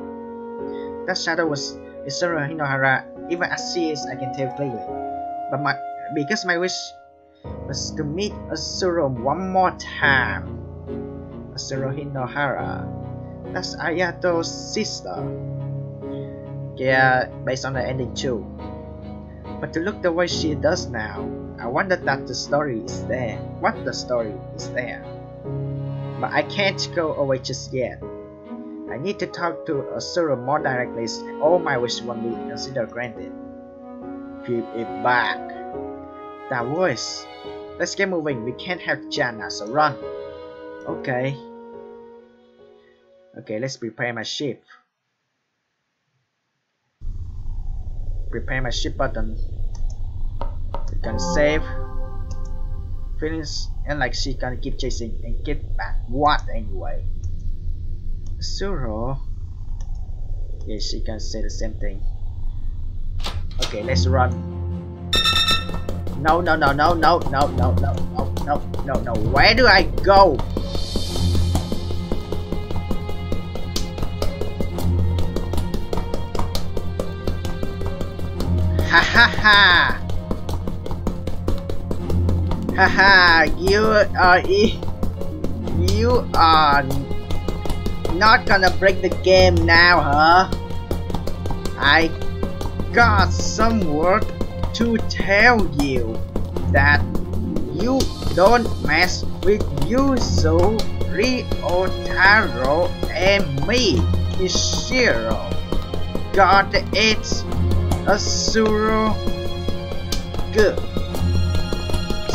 That shadow was Isuru Hinohara, even as she is, I can tell clearly. But because my wish was to meet Isuru one more time. Isuru Hinohara, that's Ayato's sister. Yeah, based on the ending too. But to look the way she does now, I wonder that the story is there. What the story is there. But I can't go away just yet. I need to talk to Asura more directly, and all my wishes won't be considered granted. Keep it back. That voice. Let's get moving. We can't have Jana, so run. Okay. Okay, let's prepare my ship. Prepare my ship button. We can save. Feelings and like she can keep chasing and get back. What anyway? Suro. Yeah, she can say the same thing. Okay, let's run. No. Where do I go? Ha! You are not gonna break the game now, huh? I got some word to tell you that you don't mess with Yuzu, Ryotaro, and me, Ishiro. Got it, Asuro? Good.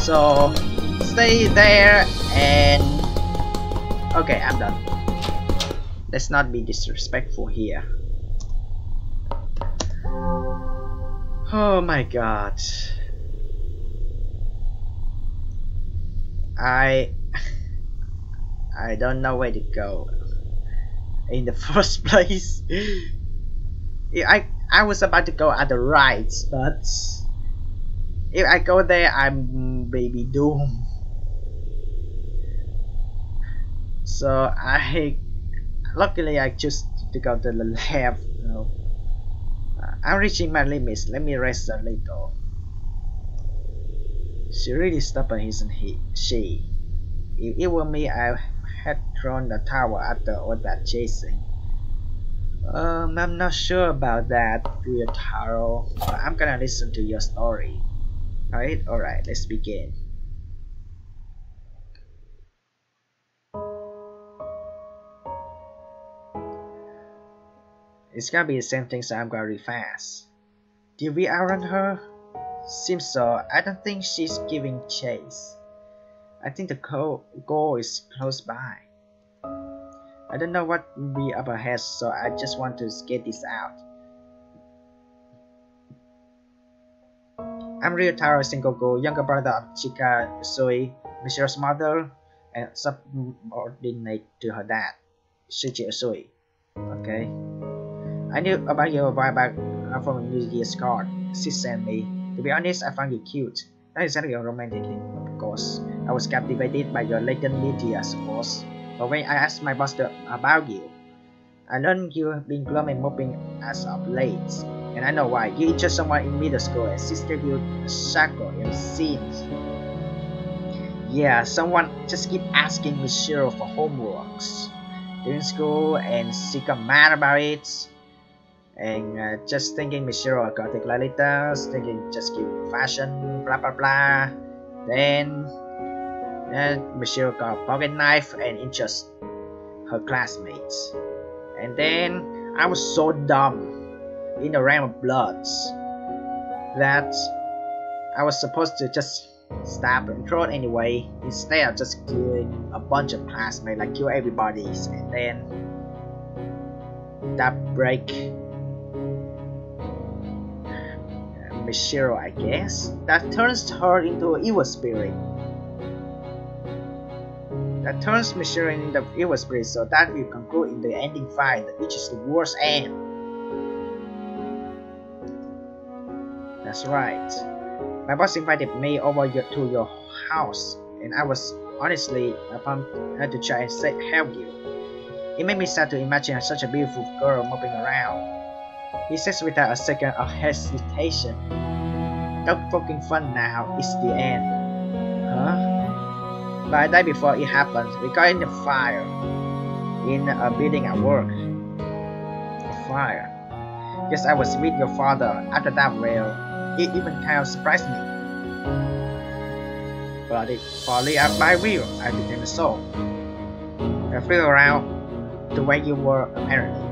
So, stay there and... Okay, I'm done. Let's not be disrespectful here. Oh my god. I don't know where to go in the first place. I was about to go at the right, but if I go there, I'm baby doomed. So luckily I choose to go to the left. No. I'm reaching my limits. Let me rest a little. She really stubborn, isn't she? If it were me, I had thrown the tower after all that chasing. I'm not sure about that, Ryotaro, but I'm gonna listen to your story. Alright, let's begin. It's gonna be the same thing, so I'm gonna read fast. Did we outrun her? Seems so. I don't think she's giving chase. I think the goal is close by. I don't know what will be up ahead, so I just want to get this out. I'm Ryotaro Sengoku, younger brother of Chika Usui, Michiro's mother, and subordinate to her dad, Shichi Usui. Okay. I knew about you a while back from a New Year's card she sent me. To be honest, I found you cute. Not exactly a romantic thing, of course. I was captivated by your latent beauty, I suppose. But when I asked my boss about you, I learned you have been glum and moping as of late. And I know why. You injured someone in middle school and sister you shako in scenes. Yeah, someone just keep asking Michiro for homeworks during school, and she got mad about it. And just thinking Michiro got take Lolita's, thinking just keep fashion, blah blah blah. Then Michiro got a pocket knife and injured her classmates. And then I was so dumb in the realm of bloods that I was supposed to just stab and throw it anyway, instead of just killing a bunch of classmates, like kill everybody, and then that break Michiro, I guess, that turns her into an evil spirit. That turns Michiro into the evil spirit, so that will conclude in the ending fight, which is the worst end. That's right. My boss invited me over to your house, and I was honestly pumped to try and help you. It made me sad to imagine such a beautiful girl moving around. He says without a second of hesitation, "Don't fucking fun now, it's the end." Huh? But a day before it happened, we got in a fire in a building at work. A fire. Yes, I was with your father. After that, well, it even kind of surprised me. But partly at my will, I became a soul. I flew around the way you were apparently.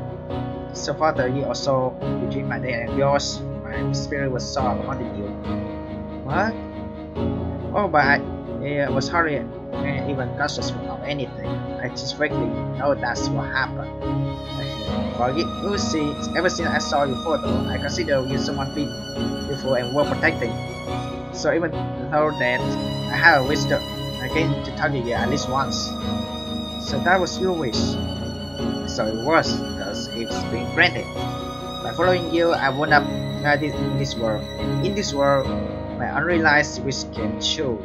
So for 30 or so between my day and yours, my spirit was sort of haunting you. What? Oh, but I was hardly even conscious of anything. I just vaguely know that's what happened. You see, ever since I saw your photo, I consider you someone beautiful and well protected. So even though that I have a wish to again to talk to you at least once. So that was your wish. So it was, because it's been granted. By following you, I wound up in this world. In this world, my unrealized wish came true.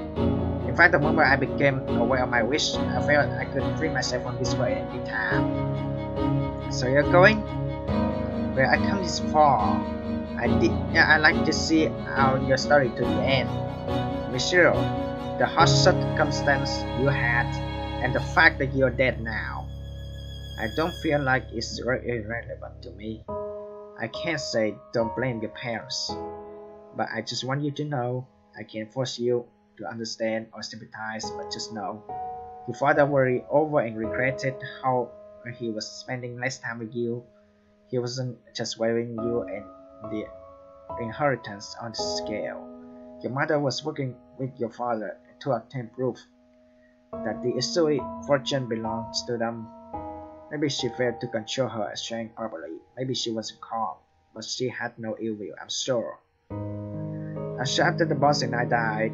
In fact, the moment I became aware of my wish, I felt I could free myself from this world at any time. So you're going? Well, I come this far. I'd like to see out your story to the end. Michiro, the harsh circumstance you had, and the fact that you're dead now. I don't feel like it's irrelevant to me. I can't say don't blame your parents, but I just want you to know I can't force you to understand or sympathize, but just know your father worried over and regretted how he was spending less time with you. He wasn't just weighing you and the inheritance on the scale. Your mother was working with your father to obtain proof that the estate fortune belongs to them. Maybe she failed to control her strength properly. Maybe she wasn't calm, but she had no ill will, I'm sure. After the boss and I died,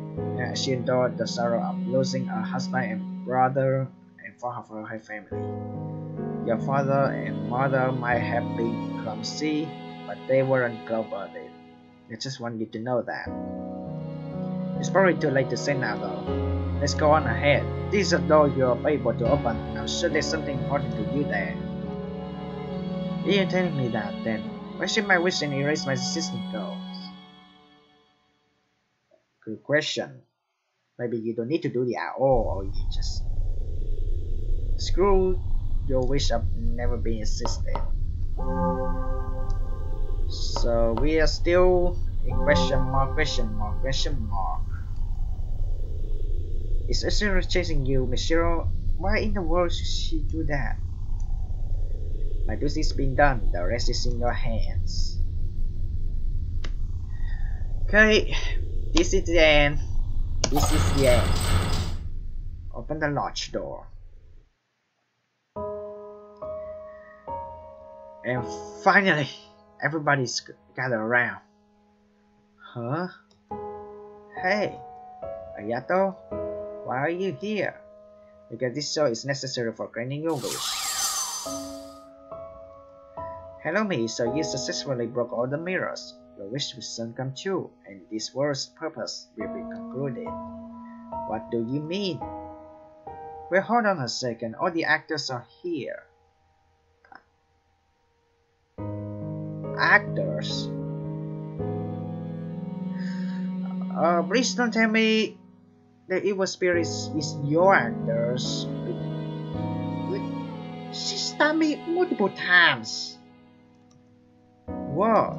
she endured the sorrow of losing a husband and brother and for her family. Your father and mother might have been clumsy, but they weren't cold-blooded. I just want you to know that. It's probably too late to say now though. Let's go on ahead. This is a door you're able to open. I'm sure there's something important to do there. You're telling me that, then why should my wish and erase my existing goals? Good question. Maybe you don't need to do it at all, or you just screw your wish of never being existed. So we are still in question mark. Is Ashura chasing you, Michiro? Why in the world should she do that? My duty's been done, the rest is in your hands. Okay, this is the end. This is the end. Open the lodge door. And finally, everybody's gathered around. Huh? Hey, Ayato, why are you here? Because this show is necessary for granting your wish. Hello me, so you successfully broke all the mirrors. Your wish will soon come true, and this world's purpose will be concluded. What do you mean? Well, hold on a second, all the actors are here. Actors? Please don't tell me the evil spirit is your actors. She stabbed me multiple times. Whoa.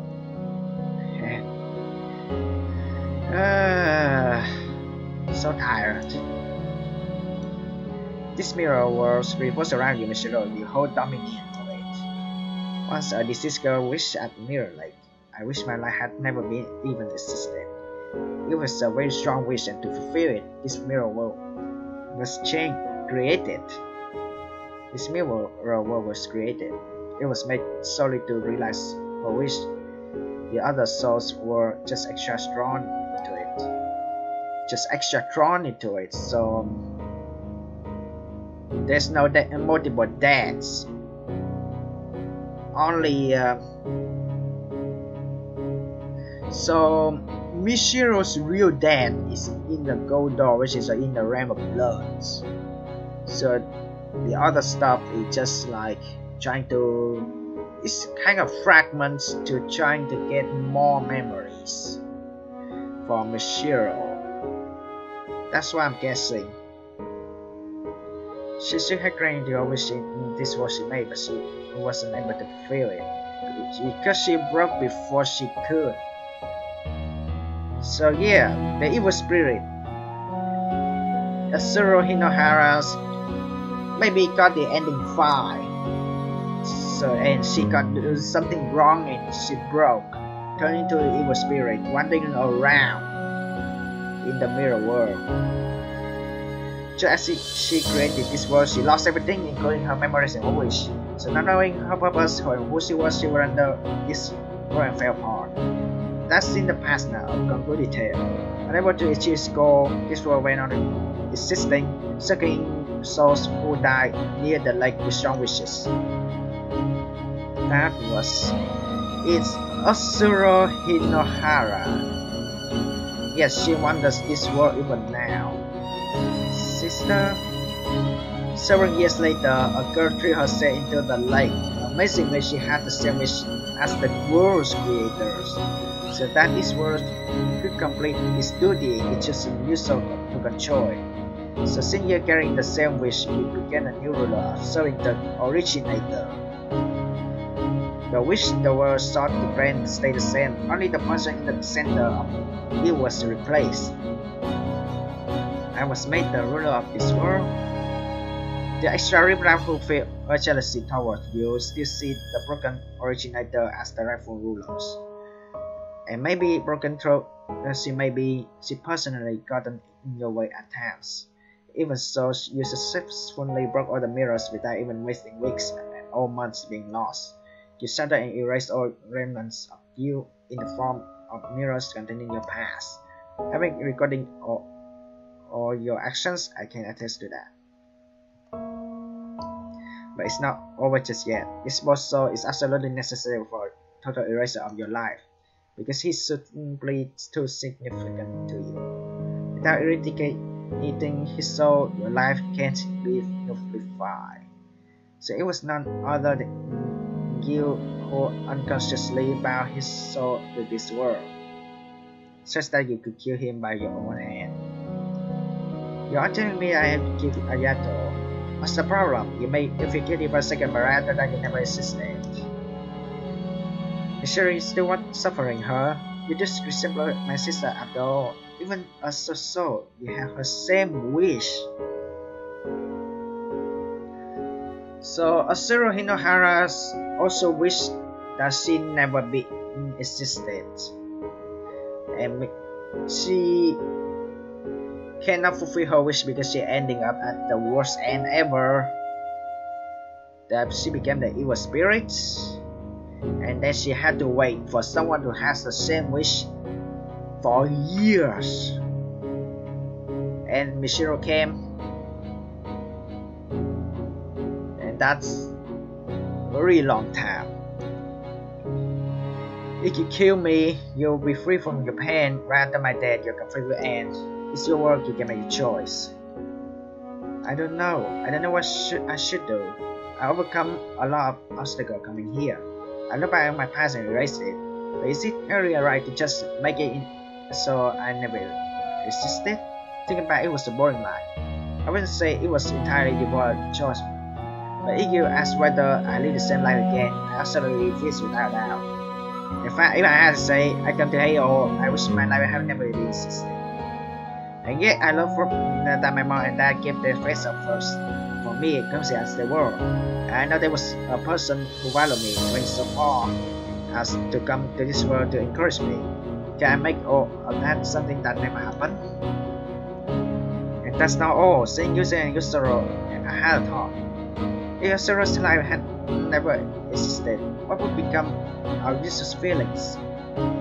So tired. This mirror world revolves around you, Michelle. You hold dominion of it. Once a deceased girl wished at the mirror lake. I wish my life had never been even existed. It was a very strong wish, and to fulfill it, this mirror world was created. This mirror world was created. It was made solely to realize her wish. The other souls were just extra drawn into it. So there's no multiple deaths. Only so Michiru's real death is in the gold door, which is in the realm of blood. So the other stuff is just like trying to, it's kind of fragments to trying to get more memories from Michiru. That's what I'm guessing. She should have granted her wish in this world she made, but she wasn't able to fulfill it because she broke before she could. So yeah, the evil spirit, Asuro Hinohara's, maybe got the ending 5. So and she got something wrong and she broke, turned into an evil spirit, wandering around in the mirror world. Just as she created this world, she lost everything, including her memories and wish. So not knowing her purpose or who she was under this world and fell apart. That's in the past now, gone good detail. Unable to achieve its goal, this world went on existing, sucking souls who died near the lake with strong wishes. That was it's Asuro Hinohara. Yes, she wanders this world even now. Sister. Several years later, a girl threw herself into the lake. Amazingly, she had the same wish as the world's creators. So that this world could complete its duty, it chose a new soul to control it. So since you're carrying the same wish, you began a new ruler, serving the originator. The wish the world sought to grant stayed the same, only the person in the center of it was replaced. I was made the ruler of this world. The extra riffraff who feel a jealousy toward you still see the broken originator as the rightful rulers. And maybe broken through she personally gotten in your way at times. Even so, you successfully broke all the mirrors without even wasting weeks and all months being lost. You shattered and erased all remnants of you in the form of mirrors containing your past. Having recording all your actions, I can attest to that. But it's not over just yet. This boss soul is absolutely necessary for total erasure of your life, because he's simply too significant to you. Without eradicating his soul, your life can't be nullified. So it was none other than you who unconsciously bound his soul to this world, such that you could kill him by your own hand. You are telling me I have to kill Ayato. What's the problem? You may if you kill him for a second, but rather than you never existed. You sure you still want suffering her? You just resemble my sister after all. Even as so, you have her same wish. So Asuro Hinohara also wished that she never be existed, and she cannot fulfill her wish because she ending up at the worst end ever. That she became the evil spirit, and then she had to wait for someone who has the same wish for years. And Michiru came, and that's a very long time. If you kill me, you'll be free from your pain. Right after my death, your conflict will end. It's your work, you can make a choice. I don't know what I should do. I overcome a lot of obstacles coming here. I look back at my past and erase it. But is it really right to just make it in so I never existed? thinking back, it was a boring life. I wouldn't say it was entirely devoid choice, but if you ask whether I live the same life again, I absolutely refuse without doubt. In fact, if I had to say, I come to hate all, I wish my life had never been existed. And yet, I love that my mom and dad gave their face up first. For me, clumsy as they were, I know there was a person who valued me, went so far as to come to this world to encourage me. Can I make all of that something that never happened? And that's not all. Seeing you and your sorrow, I had a thought. If your sorrow's life had never existed, what would become our useless feelings?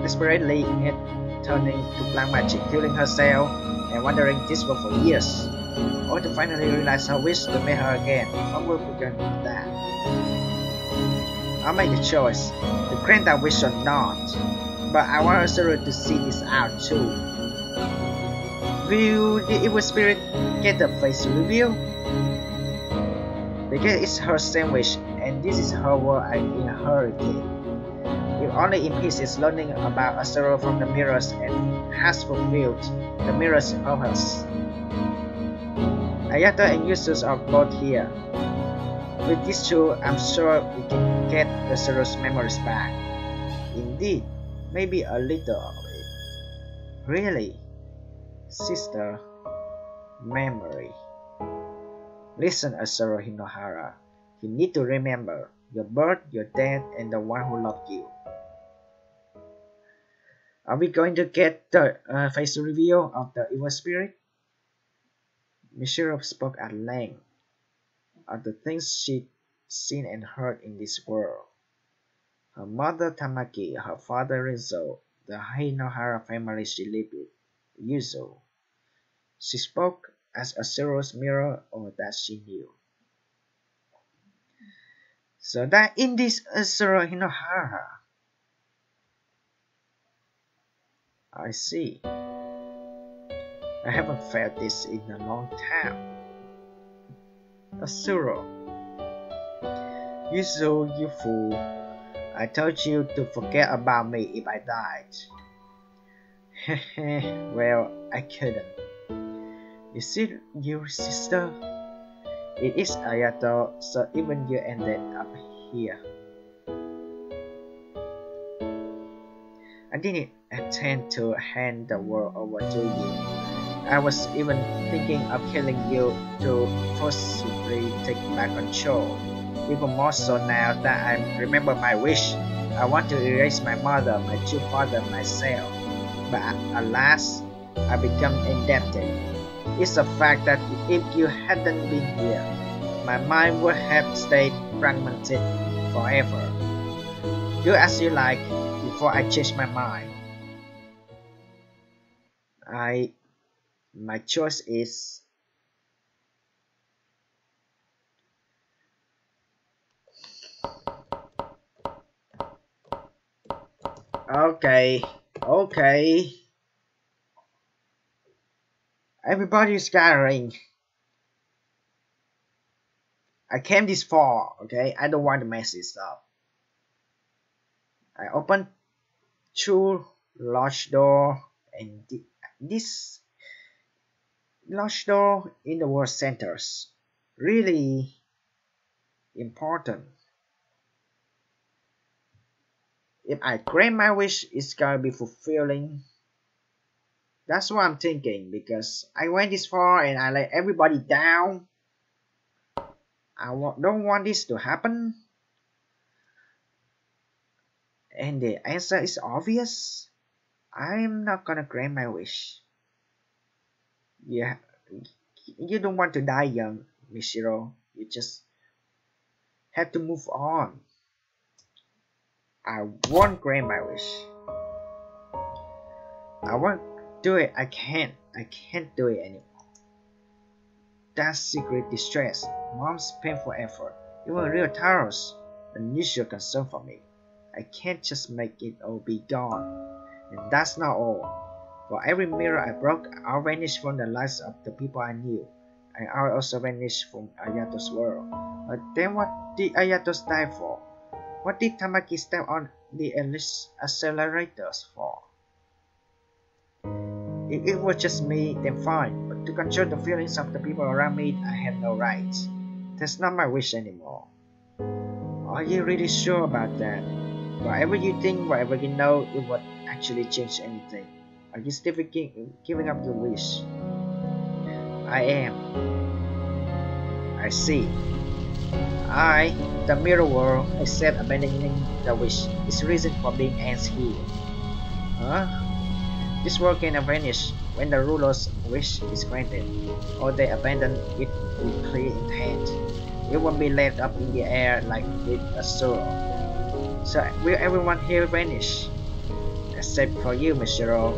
Desperately turning to black magic, killing herself, and wandering this world for years, or to finally realize her wish to meet her again. What would become of that? I'll make the choice to grant that wish or not, but I want Azura to see this out too. Will the evil spirit get a face reveal? Because it's her same wish, and this is her world I inherited. If only in peace is learning about Azura from the mirrors and has fulfilled the mirrors of us. Ayato and Yusuf are both here. With these two, I'm sure we can get Azura's memories back. Indeed, maybe a little of it. Really, sister, memory. Listen, Azura Hinohara. You need to remember your birth, your death, and the one who loved you. Are we going to get the face reveal of the evil spirit? Mishiro spoke at length of the things she'd seen and heard in this world. Her mother Tamaki, her father Rizzo, the Hinohara family she lived with, Yuzo. She spoke as Azuro's mirror, or that she knew. So that in this Azura Hinohara, I see. I haven't felt this in a long time. Azuro, you fool. I told you to forget about me if I died. Well, I couldn't. Is it your sister? It is Ayato, so even you ended up here. I didn't intend to hand the world over to you. I was even thinking of killing you to forcibly take back control. Even more so now that I remember my wish. I want to erase my mother, my true father, myself. But alas, I become indebted. It's a fact that if you hadn't been here, my mind would have stayed fragmented forever. Do as you like before I change my mind. My choice is okay. Everybody's gathering. I came this far, okay? I don't want to mess this up. I opened two large door, and this large door in the world centers really important. If I grant my wish, it's gonna be fulfilling. That's what I'm thinking, because I went this far and I let everybody down. I don't want this to happen. And the answer is obvious. I'm not gonna grant my wish. Yeah, you don't want to die young, Mishiro. You just have to move on. I won't grant my wish. I won't do it. I can't do it anymore. That's secret distress, mom's painful effort, even real tears, unusual concern for me. I can't just make it all be gone. And that's not all. For every mirror I broke, I'll vanish from the lives of the people I knew. And I'll also vanish from Ayato's world. But then what did Ayatos die for? What did Tamaki step on the accelerators for? If it was just me, then fine, but to control the feelings of the people around me, I have no right. That's not my wish anymore. Are you really sure about that? Whatever you think, whatever you know, it won't actually change anything. Are you still giving up your wish? I am. I see. I, the mirror world, accept abandoning the wish. Its reason for being ends here. Huh? This world can vanish when the ruler's wish is granted, or they abandon it with clear intent. It won't be left up in the air like with a sword. So will everyone here vanish? Except for you, Michiro.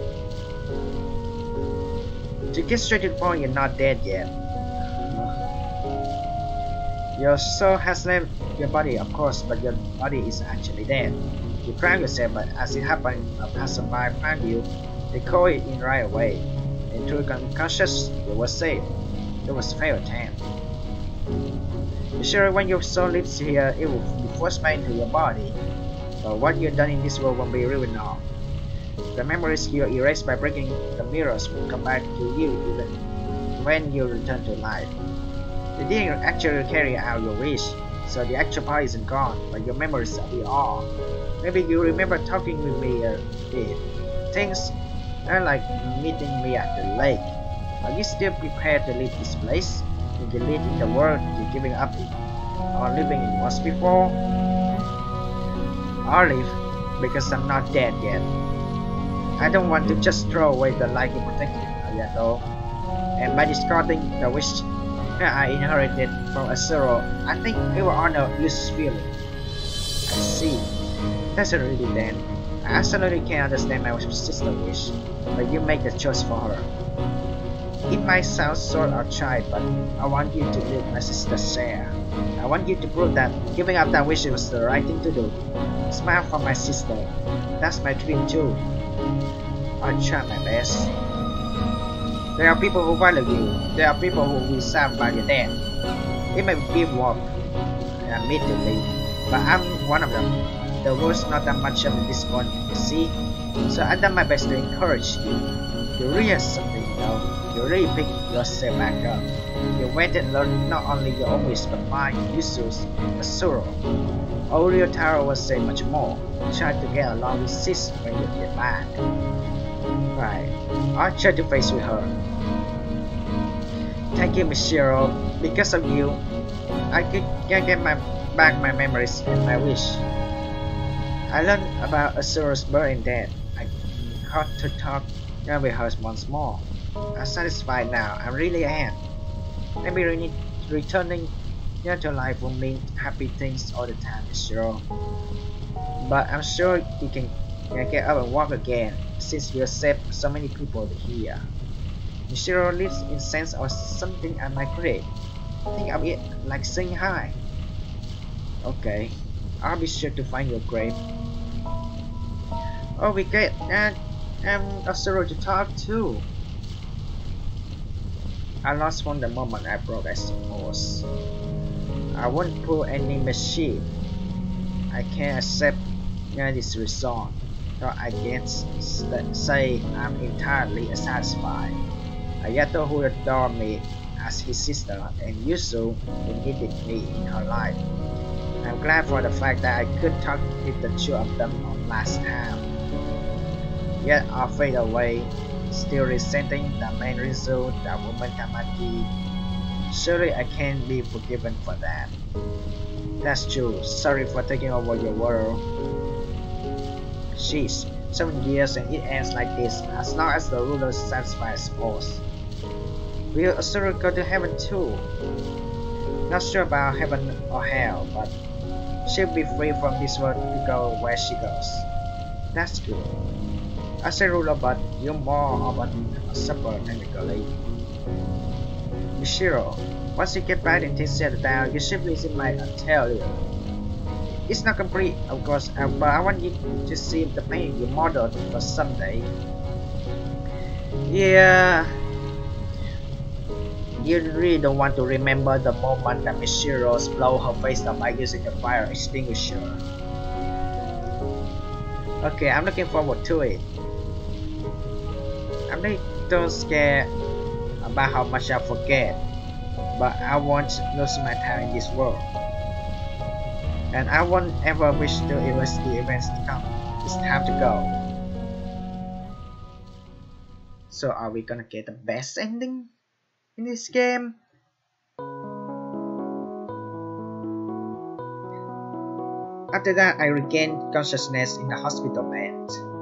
To get straight to the point, you're not dead yet. Your soul has left your body, of course, but your body is actually dead. You drown yourself, but as it happened, a passerby found you. They called it in right away, and through unconscious, you were saved. It was a fair attempt. Sure, when your soul lives here, it will be forced back into your body. But what you've done in this world won't be ruined now. The memories you erased by breaking the mirrors will come back to you even when you return to life. You didn't actually carry out your wish, so the actual part isn't gone, but your memories are. Maybe you remember talking with me a bit. Things are like meeting me at the lake. Are you still prepared to leave this place? To live in the world you're giving up in, or living in was before? I'll live, because I'm not dead yet. I don't want to just throw away the life you protected, Ayato. And by discarding the wish I inherited from Asuro, I think it will honor Yusu's feeling. I see. That's really then. I absolutely can't understand my sister's wish, but you make the choice for her. It might sound sort of shy, but I want you to live my sister's share. I want you to prove that giving up that wish was the right thing to do. Smile for my sister. That's my dream too. I'll try my best. There are people who value you. There are people who will stand by your death. It may be work, admittedly, but I'm one of them. The world's not that much of this one, you see. So I've done my best to encourage you. You realize something, you know. You really pick yourself back up. You went and learned not only your own wish but mine, Yusu's, Asuro. Oreo Taro will say much more. Try to get along with Sis when you get back. Right, I'll try to face with her. Thank you, Michiro. Because of you, I can get back my memories and my wish. I learned about Asuro's birth and death. I got to talk with her once more. I'm satisfied now, I really am. Maybe returning to life will mean happy things all the time, Michiro. But I'm sure you can get up and walk again, since you saved so many people here. Michiro lives in sense of something I might create. Think of it like saying hi. Okay, I'll be sure to find your grave. Oh, we get Asuro to talk too. I lost from the moment I broke, I suppose. I won't pull any mischief. I can't accept this result, so I can't say I'm entirely satisfied. Ayato, who adored me as his sister, and Yusu, who needed me in her life. I'm glad for the fact that I could talk with the two of them on last time. Yet I'll fade away, still resenting the main result, that woman Tamaki. Surely I can't be forgiven for that. That's true. Sorry for taking over your world. Sheesh, 7 years and it ends like this. As long as the ruler's satisfied, I suppose. Will Asura go to heaven too? Not sure about heaven or hell, but she'll be free from this world to go where she goes. That's good. I say ruler, but you're more of a supper technically. Michiro, once you get back and things settled down, you should visit my atelier. It's not complete, of course, but I want you to see the painting you modeled for someday. Yeah. You really don't want to remember the moment that Michiro blew her face up by using the fire extinguisher. Okay, I'm looking forward to it. I'm a little scared about how much I forget, but I won't lose my time in this world. And I won't ever wish to erase the events to come. It's time to go. So are we gonna get the best ending in this game? After that, I regained consciousness in the hospital bed.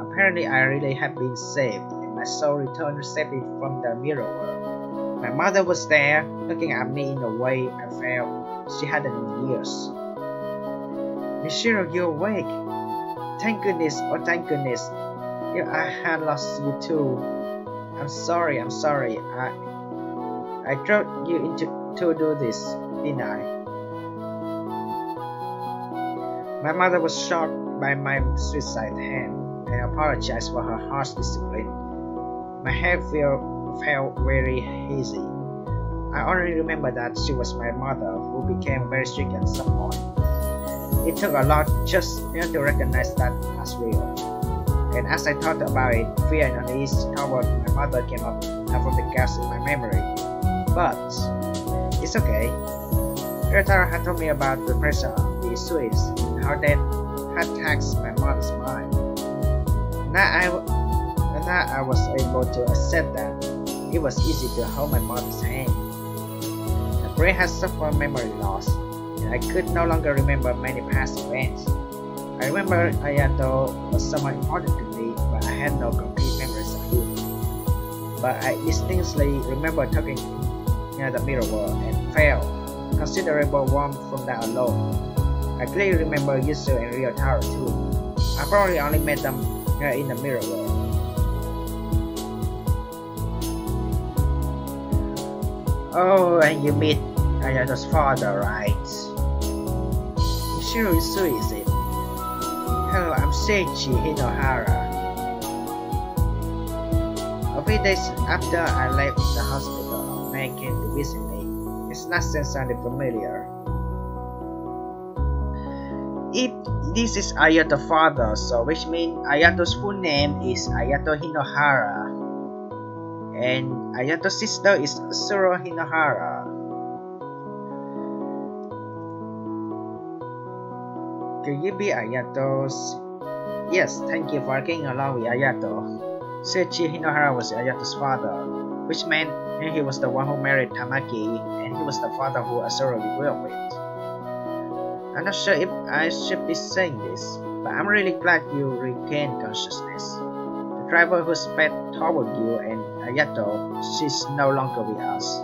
Apparently, I really had been saved, and my soul returned safely from the mirror world. My mother was there, looking at me in a way I felt she hadn't in years. Miss Shiro, you're awake. Thank goodness, oh thank goodness. Yeah, I had lost you too. I'm sorry. I drove you into to do this, didn't I? My mother was shocked by my suicide hand and apologized for her harsh discipline. My head felt very hazy. I only remember that she was my mother, who became very strict at some point. It took a lot just to recognize that as real. And as I thought about it, fear and unease toward my mother came up from the gaps in my memory. But it's okay. Ryotaro had told me about the pressure, the suicide, and how that had taxed my mother's mind. Now I was able to accept that it was easy to hold my mother's hand. My brain had suffered memory loss, and I could no longer remember many past events. I remember Ayato was someone important to me, but I had no complete memories of him. But I distinctly remember talking near the mirror world and felt considerable warmth from that alone. I clearly remember Yusu and Ryotaro too. I probably only met them in the mirror world. Oh, and you meet Ayato's father, right? Shiro Yusu, is it? Hello, I'm Seiichi Hinohara. A few days after I left the hospital, a man came to visit me. His last name sounded familiar. This is Ayato's father, so which means Ayato's full name is Ayato Hinohara. And Ayato's sister is Suro Hinohara. Could you be Ayato's? Yes, thank you for getting along with Ayato. Seiichi Hinohara was Ayato's father, which meant he was the one who married Tamaki, and he was the father who Asuro grew up with. I'm not sure if I should be saying this, but I'm really glad you regained consciousness. The driver who sped toward you and Ayato, she's no longer with us.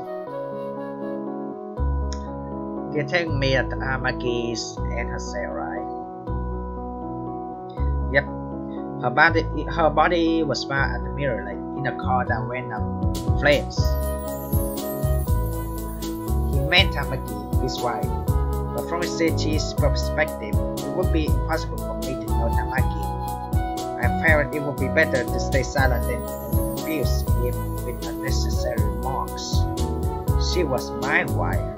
You're telling me that Tamaki's and herself, right? Yep. Her body was found at the mirror lake in a car that went up in flames. He meant Tamaki, his wife. But from Seiichi's perspective, it would be impossible for me to know Tamaki. I felt it would be better to stay silent than to confuse him with unnecessary remarks. She was my wife.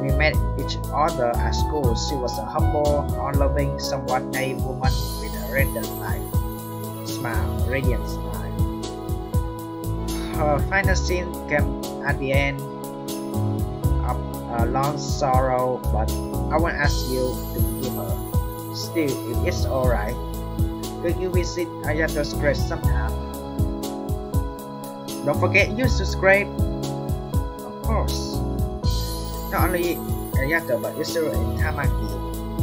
We met each other at school. She was a humble, unloving, somewhat naive woman with a radiant smile. Her final scene came at the end of a long sorrow, but I won't ask you to forgive her. Still, if it's alright, could you visit Ayato's grave sometime? Don't forget Yusu's grave. Of course. Not only Ayato, but Yusuru and Tamaki.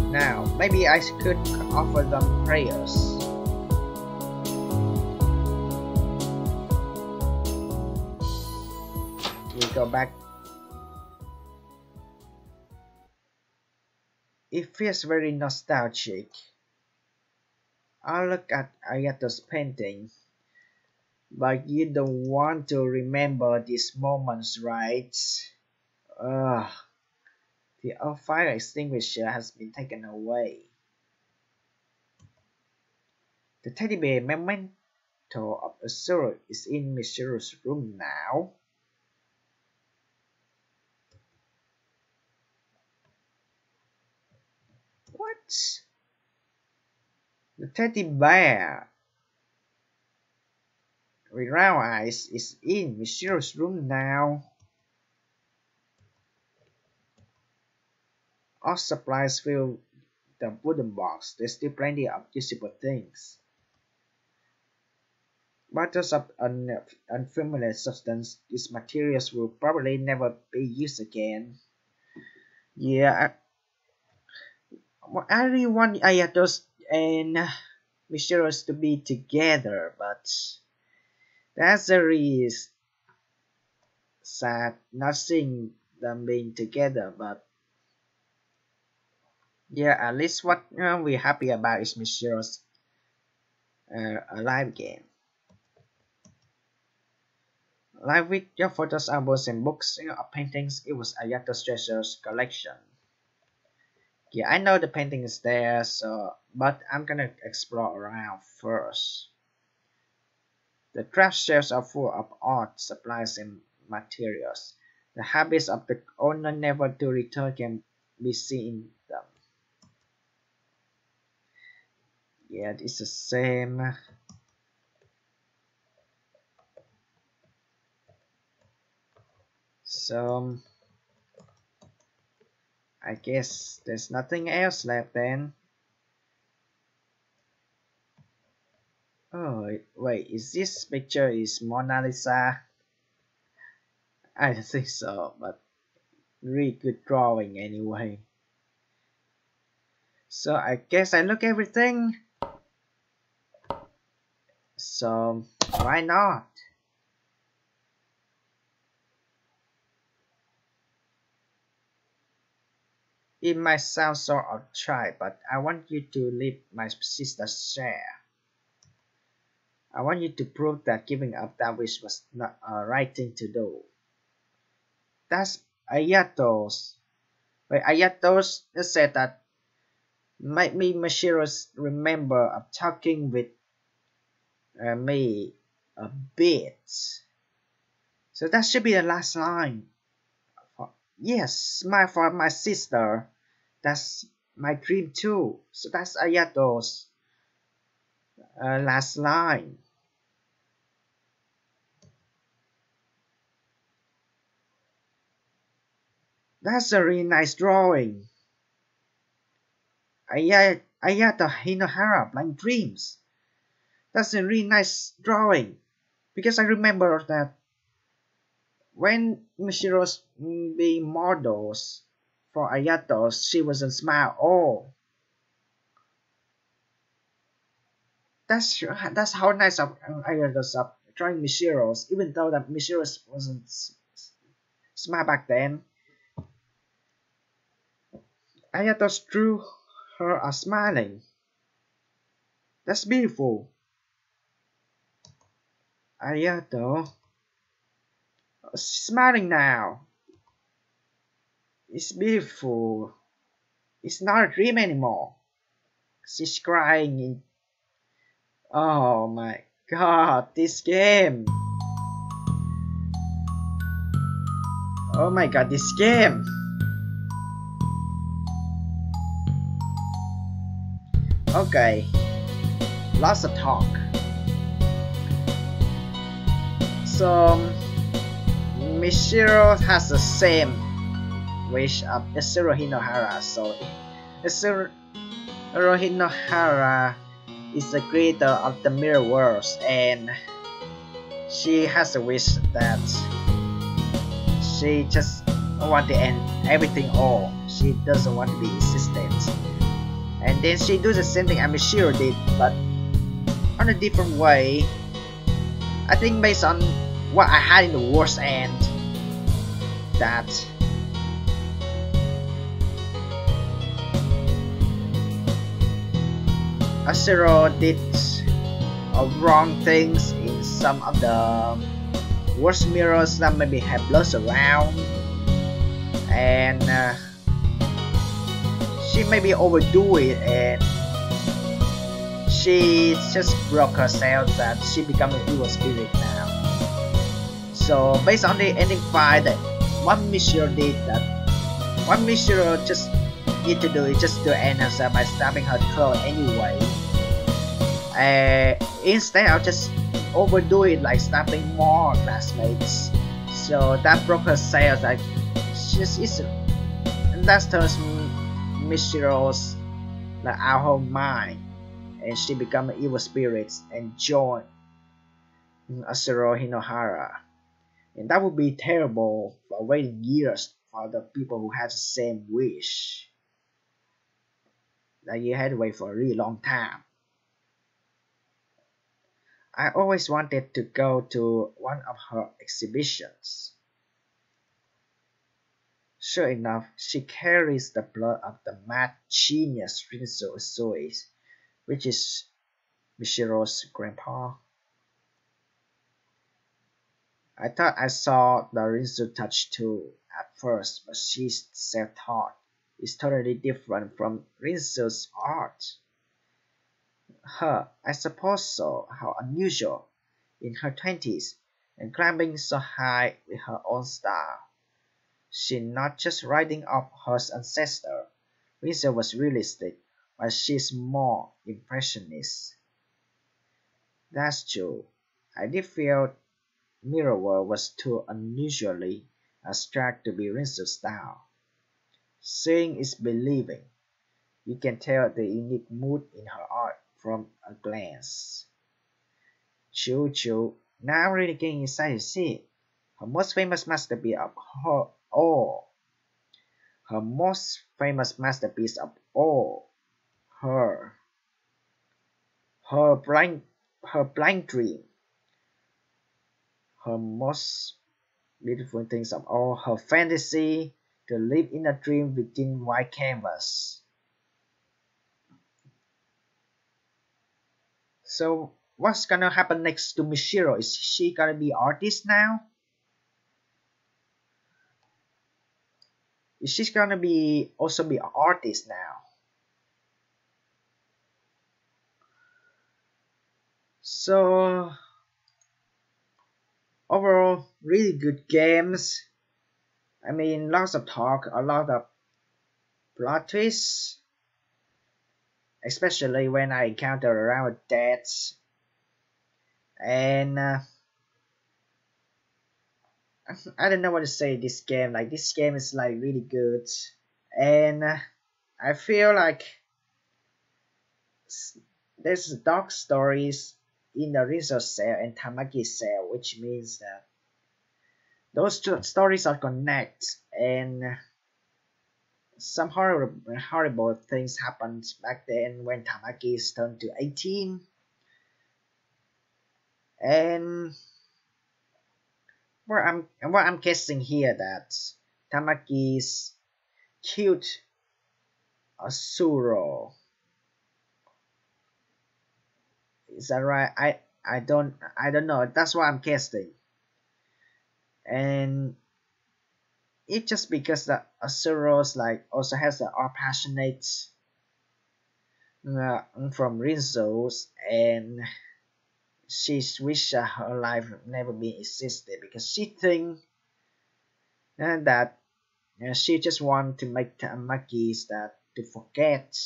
Now, maybe I could offer them prayers. We go back. It feels very nostalgic. I look at Ayato's painting, but you don't want to remember these moments, right? Ugh. The fire extinguisher has been taken away. The teddy bear memento of Asuro is in Mishiru's room now. What? The teddy bear. with round eyes is in Michelle's room now. All supplies fill the wooden box. There's still plenty of usable things. Bottles of unfamiliar substance. These materials will probably never be used again. Yeah, I really want AYATO'S and Michelle's to be together, but that's a risk. Sad not seeing them being together, but yeah, at least what we're happy about is Michelle's alive again. Like with your photos, albums, and books, paintings, it was AYATO'S treasures collection. Yeah, I know the painting is there, but I'm gonna explore around first. The craft shelves are full of art, supplies, and materials. The habits of the owner never to return can be seen in them. Yeah, it's the same. So I guess there's nothing else left then. Oh wait, is this picture is Mona Lisa? I don't think so, but really good drawing anyway. So I guess I look everything. So why not? It might sound sort of shy, but I want you to leave my sister's share. I want you to prove that giving up that wish was not a right thing to do. That's AYATO'S. But AYATO'S said that might me Mashiros remember of talking with me a bit. So that should be the last line. Yes, smile for my sister. That's my dream too. So that's AYATO'S last line. That's a really nice drawing. Ayato Hinohara, Blind Dreams. That's a really nice drawing. Because I remember that when Mishiro's being models for AYATO'S, she wasn't smile. Oh, that's how nice of AYATO'S of drawing Mishiro's, even though that Mishiro's wasn't smile back then. AYATO'S drew her as smiling. That's beautiful. Ayato smiling now. It's beautiful. It's not a dream anymore. She's crying in. Oh my god, this game. Oh my god, this game. Okay, lots of talk. So Michiro has the same wish of Isuru Hinohara. So Isuru Hinohara is the creator of the mirror worlds, and she has a wish that she just want to end everything all. She doesn't want to be existent. And then she do the same thing as Michiro did, but on a different way. I think based on what I had in the worst end, that Asuro did wrong things in some of the worst mirrors that maybe have blood around, and she maybe overdo it, and she just broke herself that she become an evil spirit now. So based on the ending fight, that what Michiro did, that what Michiro just need to do is just to end herself by stabbing her throat anyway. Instead of just overdo it, like stabbing more classmates. So that broke her sales. Like she's and that turns Michiro's like out her mind, and she become an evil spirit and join Asuro Hinohara. And that would be terrible for waiting years for the people who have the same wish. Like you had to wait for a really long time. I always wanted to go to one of her exhibitions. Sure enough, she carries the blood of the mad genius Rinso Usui, which is Michiro's grandpa. I thought I saw the Rinso touch too at first, but she's self-taught. It's totally different from Rinso's art. I suppose so. How unusual. In her 20s, and climbing so high with her own style. She's not just riding off her ancestor. Rinso was realistic, but she's more impressionist. That's true. I did feel Mirror World was too unusually abstract to be Rinso's style. Seeing is believing. You can tell the unique mood in her art from a glance. True. Now I'm really getting excited to see it. Her most famous masterpiece of her most famous masterpiece of all, her, her blind, her blind dream, her most beautiful things of all, her fantasy to live in a dream within white canvas. So what's gonna happen next to Michiro? Is she gonna be artist now? Is she gonna be also be an artist now? So overall, really good games. I mean, lots of talk, a lot of plot twists, especially when I encounter around deaths. And I don't know what to say. This game, like this game, is like really good, and I feel like there's dark stories in the Rinso cell and Tamaki cell, which means that those two stories are connected, and some horrible things happened back then when Tamaki is turned to 18, and what I'm guessing here that Tamaki's killed Asuro. Is that right? I don't know. That's what I'm guessing. And it's just because the Asuros like also has the art passionate from Rinso's, and she wish her life never been existed because she think that she just want to make Tamaki's that to forget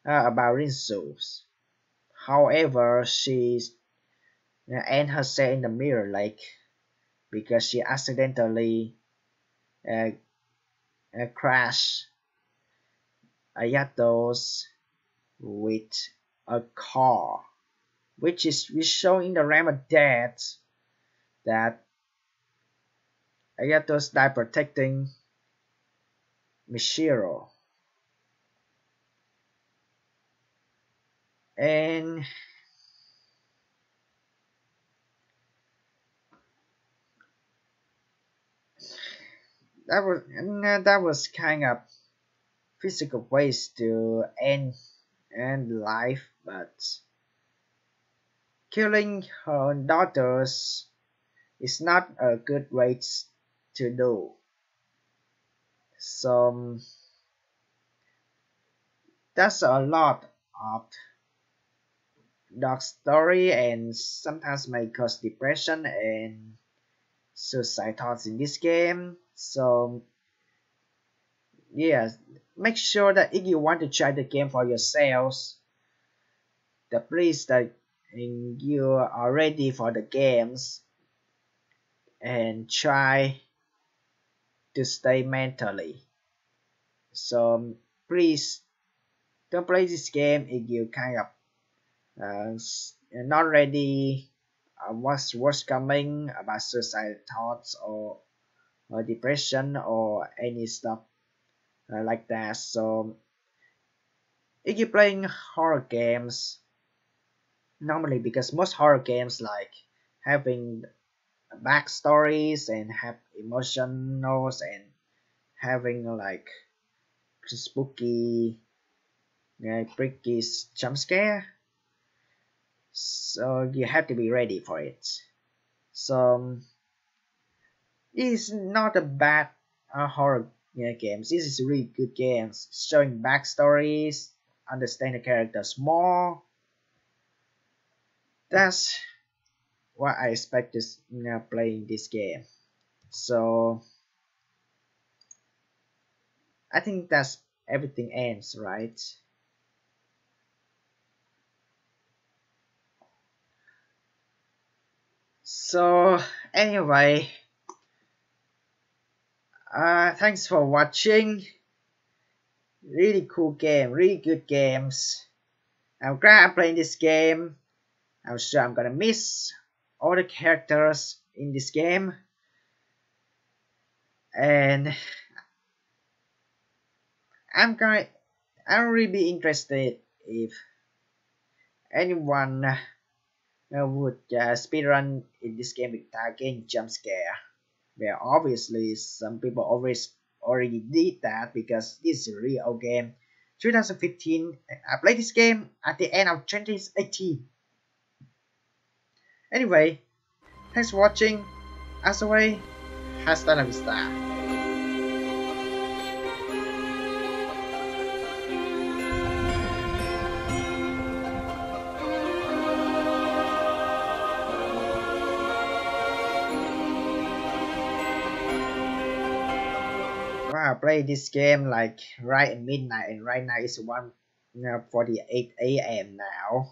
about Rinso's. However, she's and herself in the mirror like because she accidentally uh, crashed AYATO'S with a car, which is we show in the realm of death that AYATO'S died protecting Michiro. And that was kind of physical ways to end life, but killing her daughters is not a good way to do. So that's a lot of dark story and sometimes may cause depression and suicide thoughts in this game. So yeah, make sure that if you want to try the game for yourselves, that please that and you are ready for the games, and try to stay mentally. So please don't play this game if you kind of not ready. What's coming about suicide thoughts or depression or any stuff like that. So if you're playing horror games, normally because most horror games like having backstories and have emotionals and having like spooky, freaky jump scare, so you have to be ready for it. So it's not a bad horror games. This is really good games showing backstories, understand the characters more. That's what I expect is playing this game. So I think that's everything ends, right? So anyway, thanks for watching. Really cool game, really good games. I'm glad I'm playing this game. I'm sure I'm gonna miss all the characters in this game, and I'm really be interested if anyone would speedrun in this game without getting jump scare. Well, obviously some people always already did that because this is a real game. 2015, I played this game at the end of 2018. Anyway, thanks for watching. As always, hasta la vista. Well, I play this game like right at midnight, and right now it's 1:48 a.m. now.